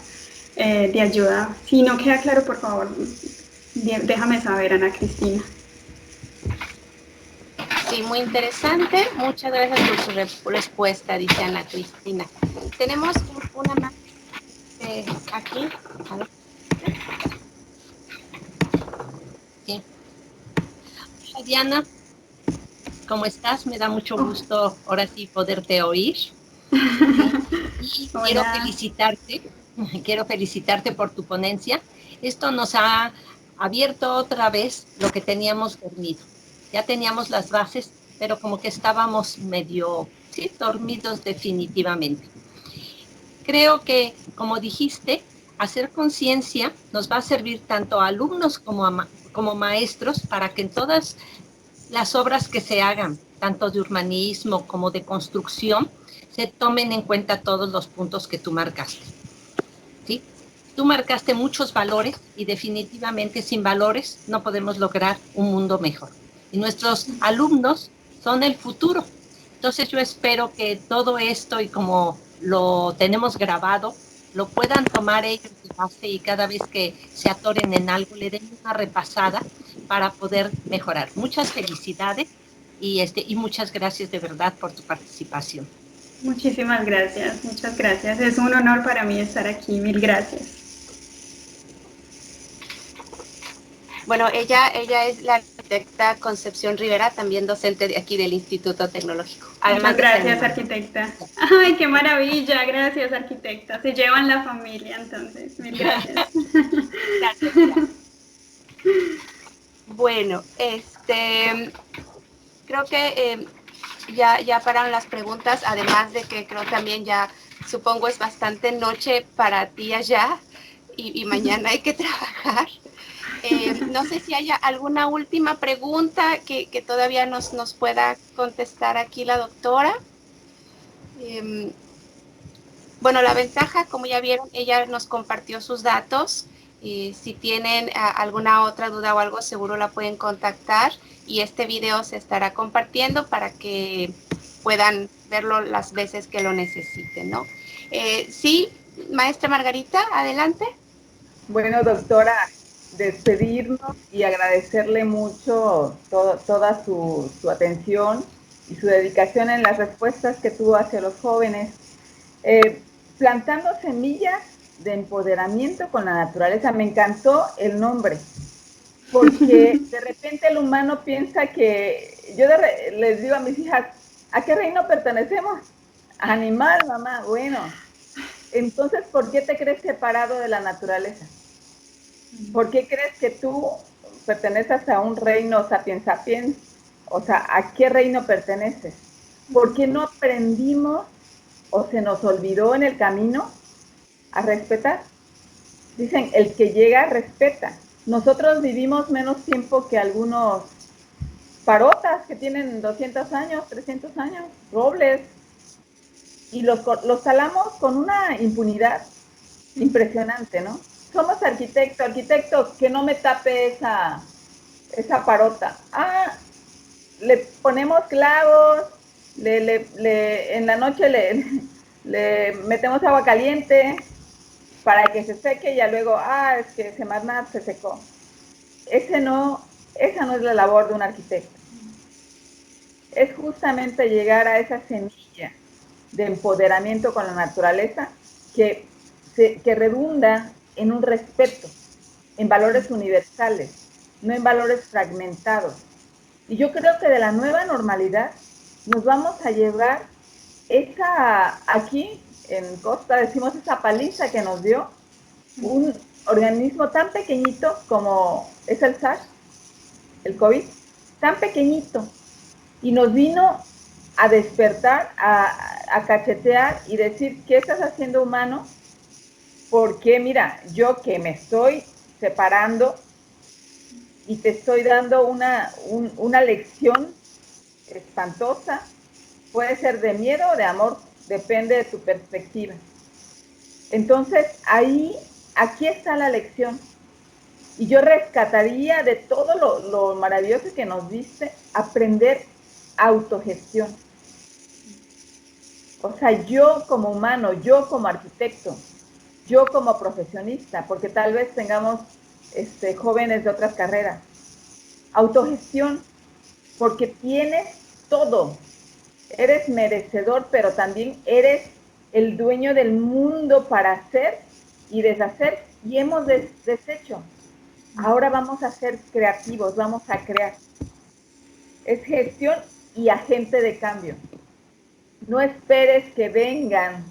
de ayuda. Si no queda claro, por favor, déjame saber, Ana Cristina. Sí, muy interesante. Muchas gracias por su respuesta, dice Ana Cristina. Tenemos una más aquí. Sí. Hola, Diana. ¿Cómo estás? Me da mucho gusto ahora sí poderte oír. Y quiero felicitarte por tu ponencia. Esto nos ha abierto otra vez lo que teníamos dormido. Ya teníamos las bases, pero como que estábamos medio, sí, dormidos definitivamente. Creo que, como dijiste, hacer conciencia nos va a servir tanto a alumnos como maestros para que en todas las obras que se hagan, tanto de urbanismo como de construcción, se tomen en cuenta todos los puntos que tú marcaste. ¿Sí? Tú marcaste muchos valores y definitivamente sin valores no podemos lograr un mundo mejor. Y nuestros alumnos son el futuro. Entonces yo espero que todo esto y como lo tenemos grabado, lo puedan tomar ellos de base y cada vez que se atoren en algo le den una repasada para poder mejorar. Muchas felicidades y muchas gracias de verdad por tu participación. Muchísimas gracias, muchas gracias. Es un honor para mí estar aquí. Mil gracias. Bueno, ella es la arquitecta Concepción Rivera, también docente de aquí del Instituto Tecnológico. Muchas gracias, arquitecta. Ay, qué maravilla, gracias, arquitecta. Se llevan la familia, entonces. Mil gracias. Gracias. Bueno, creo que ya pararon las preguntas, además de que creo también ya, supongo es bastante noche para ti allá y mañana hay que trabajar. No sé si haya alguna última pregunta que todavía nos pueda contestar aquí la doctora. Bueno, la ventaja, como ya vieron, ella nos compartió sus datos. Si tienen alguna otra duda o algo, seguro la pueden contactar y este video se estará compartiendo para que puedan verlo las veces que lo necesiten, ¿no? Sí, maestra Margarita, adelante. Bueno, doctora, despedirnos y agradecerle mucho toda su atención y su dedicación en las respuestas que tuvo hacia los jóvenes, plantando semillas de empoderamiento con la naturaleza. Me encantó el nombre, porque de repente el humano piensa que, yo les digo a mis hijas, ¿a qué reino pertenecemos? Animal, mamá. Bueno, entonces, ¿por qué te crees separado de la naturaleza? ¿Por qué crees que tú perteneces a un reino sapiens sapiens? O sea, ¿a qué reino perteneces? ¿Por qué no aprendimos o se nos olvidó en el camino a respetar? Dicen, el que llega respeta. Nosotros vivimos menos tiempo que algunos parotas que tienen 200 años, 300 años, robles, y los talamos con una impunidad impresionante, ¿no? Somos arquitecto, que no me tape esa parota. Ah, le ponemos clavos, en la noche le metemos agua caliente para que se seque y ya luego, es que Semarnat se secó. Esa no es la labor de un arquitecto. Es justamente llegar a esa semilla de empoderamiento con la naturaleza que redunda en un respeto, en valores universales, no en valores fragmentados. Y yo creo que de la nueva normalidad nos vamos a llevar aquí en Costa decimos esa paliza que nos dio un organismo tan pequeñito como es el SARS, el COVID, tan pequeñito, y nos vino a despertar, a cachetear y decir, ¿qué estás haciendo, humano? Porque mira, yo que me estoy separando y te estoy dando una lección espantosa, puede ser de miedo o de amor, depende de tu perspectiva. Entonces, aquí está la lección. Y yo rescataría de todo lo maravilloso que nos diste, aprender autogestión. O sea, yo como humano, yo como arquitecto, yo como profesionista, porque tal vez tengamos jóvenes de otras carreras. Autogestión, porque tienes todo. Eres merecedor, pero también eres el dueño del mundo para hacer y deshacer, y hemos deshecho. Ahora vamos a ser creativos, vamos a crear. Es gestión y agente de cambio. No esperes que vengan.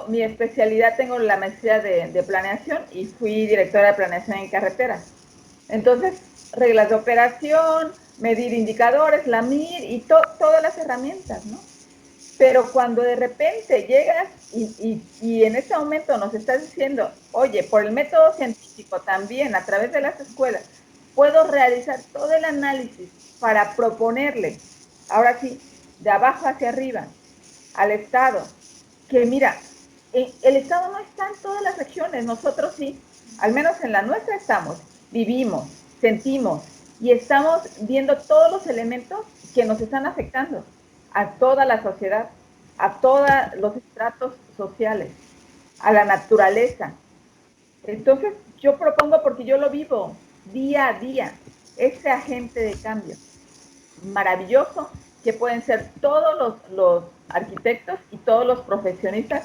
Mi especialidad, tengo la maestría de planeación y fui directora de planeación en carreteras. Entonces, reglas de operación, medir indicadores, la MIR y todas las herramientas, ¿no? Pero cuando de repente llegas y en ese momento nos estás diciendo, oye, por el método científico también, a través de las escuelas, puedo realizar todo el análisis para proponerle, ahora sí, de abajo hacia arriba, al Estado, que mira, el Estado no está en todas las regiones, nosotros sí, al menos en la nuestra estamos, vivimos, sentimos y estamos viendo todos los elementos que nos están afectando a toda la sociedad, a todos los estratos sociales, a la naturaleza. Entonces, yo propongo, porque yo lo vivo día a día, este agente de cambio maravilloso que pueden ser todos los arquitectos y todos los profesionistas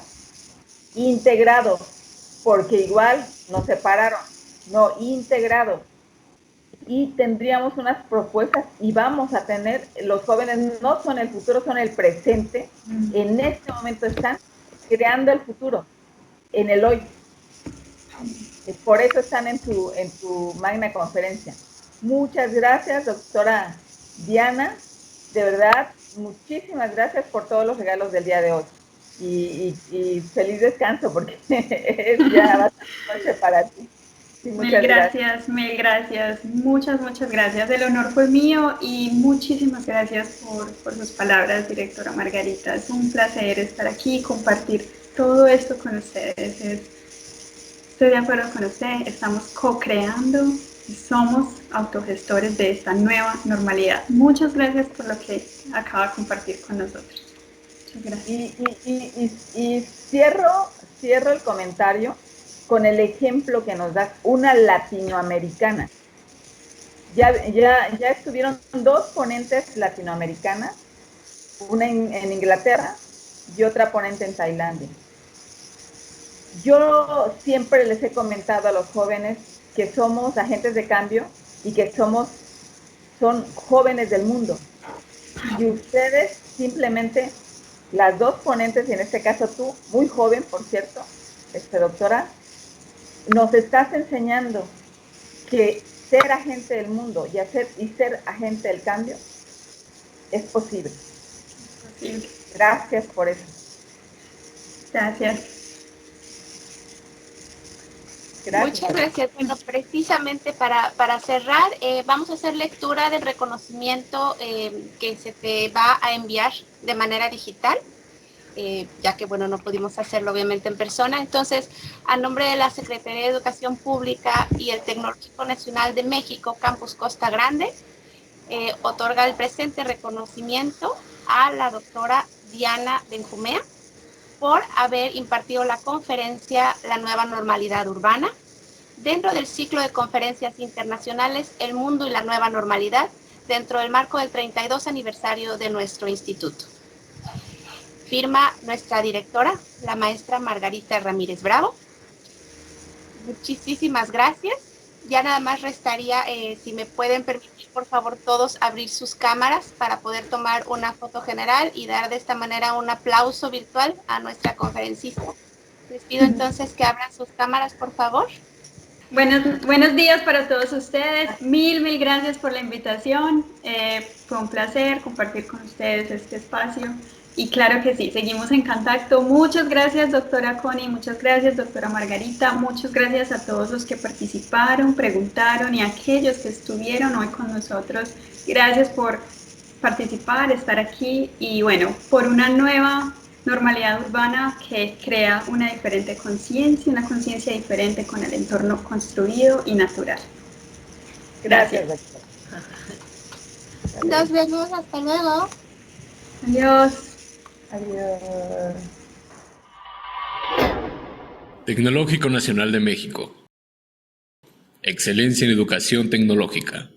integrados, porque igual nos separaron, no integrados. Y tendríamos unas propuestas y vamos a tener, los jóvenes no son el futuro, son el presente. En este momento están creando el futuro, en el hoy. Por eso están en tu magna conferencia. Muchas gracias, doctora Diana. De verdad, muchísimas gracias por todos los regalos del día de hoy. Y feliz descanso, porque es ya bastante noche para ti. Sí, mil gracias, muchas gracias. El honor fue mío y muchísimas gracias por sus palabras, directora Margarita. Es un placer estar aquí y compartir todo esto con ustedes. Estoy de acuerdo con usted, estamos co-creando y somos autogestores de esta nueva normalidad. Muchas gracias por lo que acaba de compartir con nosotros. Muchas gracias. Y cierro el comentario con el ejemplo que nos da una latinoamericana. Ya estuvieron 2 ponentes latinoamericanas, una en Inglaterra y otra ponente en Tailandia. Yo siempre les he comentado a los jóvenes que somos agentes de cambio y que son jóvenes del mundo. Y ustedes simplemente, las 2 ponentes, y en este caso tú, muy joven, por cierto, doctora, nos estás enseñando que ser agente del mundo y ser agente del cambio es posible. Gracias por eso. Gracias. Muchas gracias. Bueno, precisamente para cerrar, vamos a hacer lectura del reconocimiento que se te va a enviar de manera digital, ya que, bueno, no pudimos hacerlo obviamente en persona. Entonces, a nombre de la Secretaría de Educación Pública y el Tecnológico Nacional de México, Campus Costa Grande, otorga el presente reconocimiento a la doctora Diana Benjumea por haber impartido la conferencia La Nueva Normalidad Urbana dentro del ciclo de conferencias internacionales El Mundo y la Nueva Normalidad, dentro del marco del 32 aniversario de nuestro instituto. Firma nuestra directora, la maestra Margarita Ramírez Bravo. Muchísimas gracias. Ya nada más restaría, si me pueden permitir, por favor, todos abrir sus cámaras para poder tomar una foto general y dar de esta manera un aplauso virtual a nuestra conferencista. Les pido entonces que abran sus cámaras, por favor. Buenos días para todos ustedes. Mil gracias por la invitación. Fue un placer compartir con ustedes este espacio. Y claro que sí, seguimos en contacto. Muchas gracias, doctora Connie. Muchas gracias, doctora Margarita. Muchas gracias a todos los que participaron, preguntaron y a aquellos que estuvieron hoy con nosotros. Gracias por participar, estar aquí y bueno, por una nueva normalidad urbana que crea una diferente conciencia, una conciencia diferente con el entorno construido y natural. Gracias. Nos vemos, hasta luego. Adiós. Adiós. Tecnológico Nacional de México. Excelencia en educación tecnológica.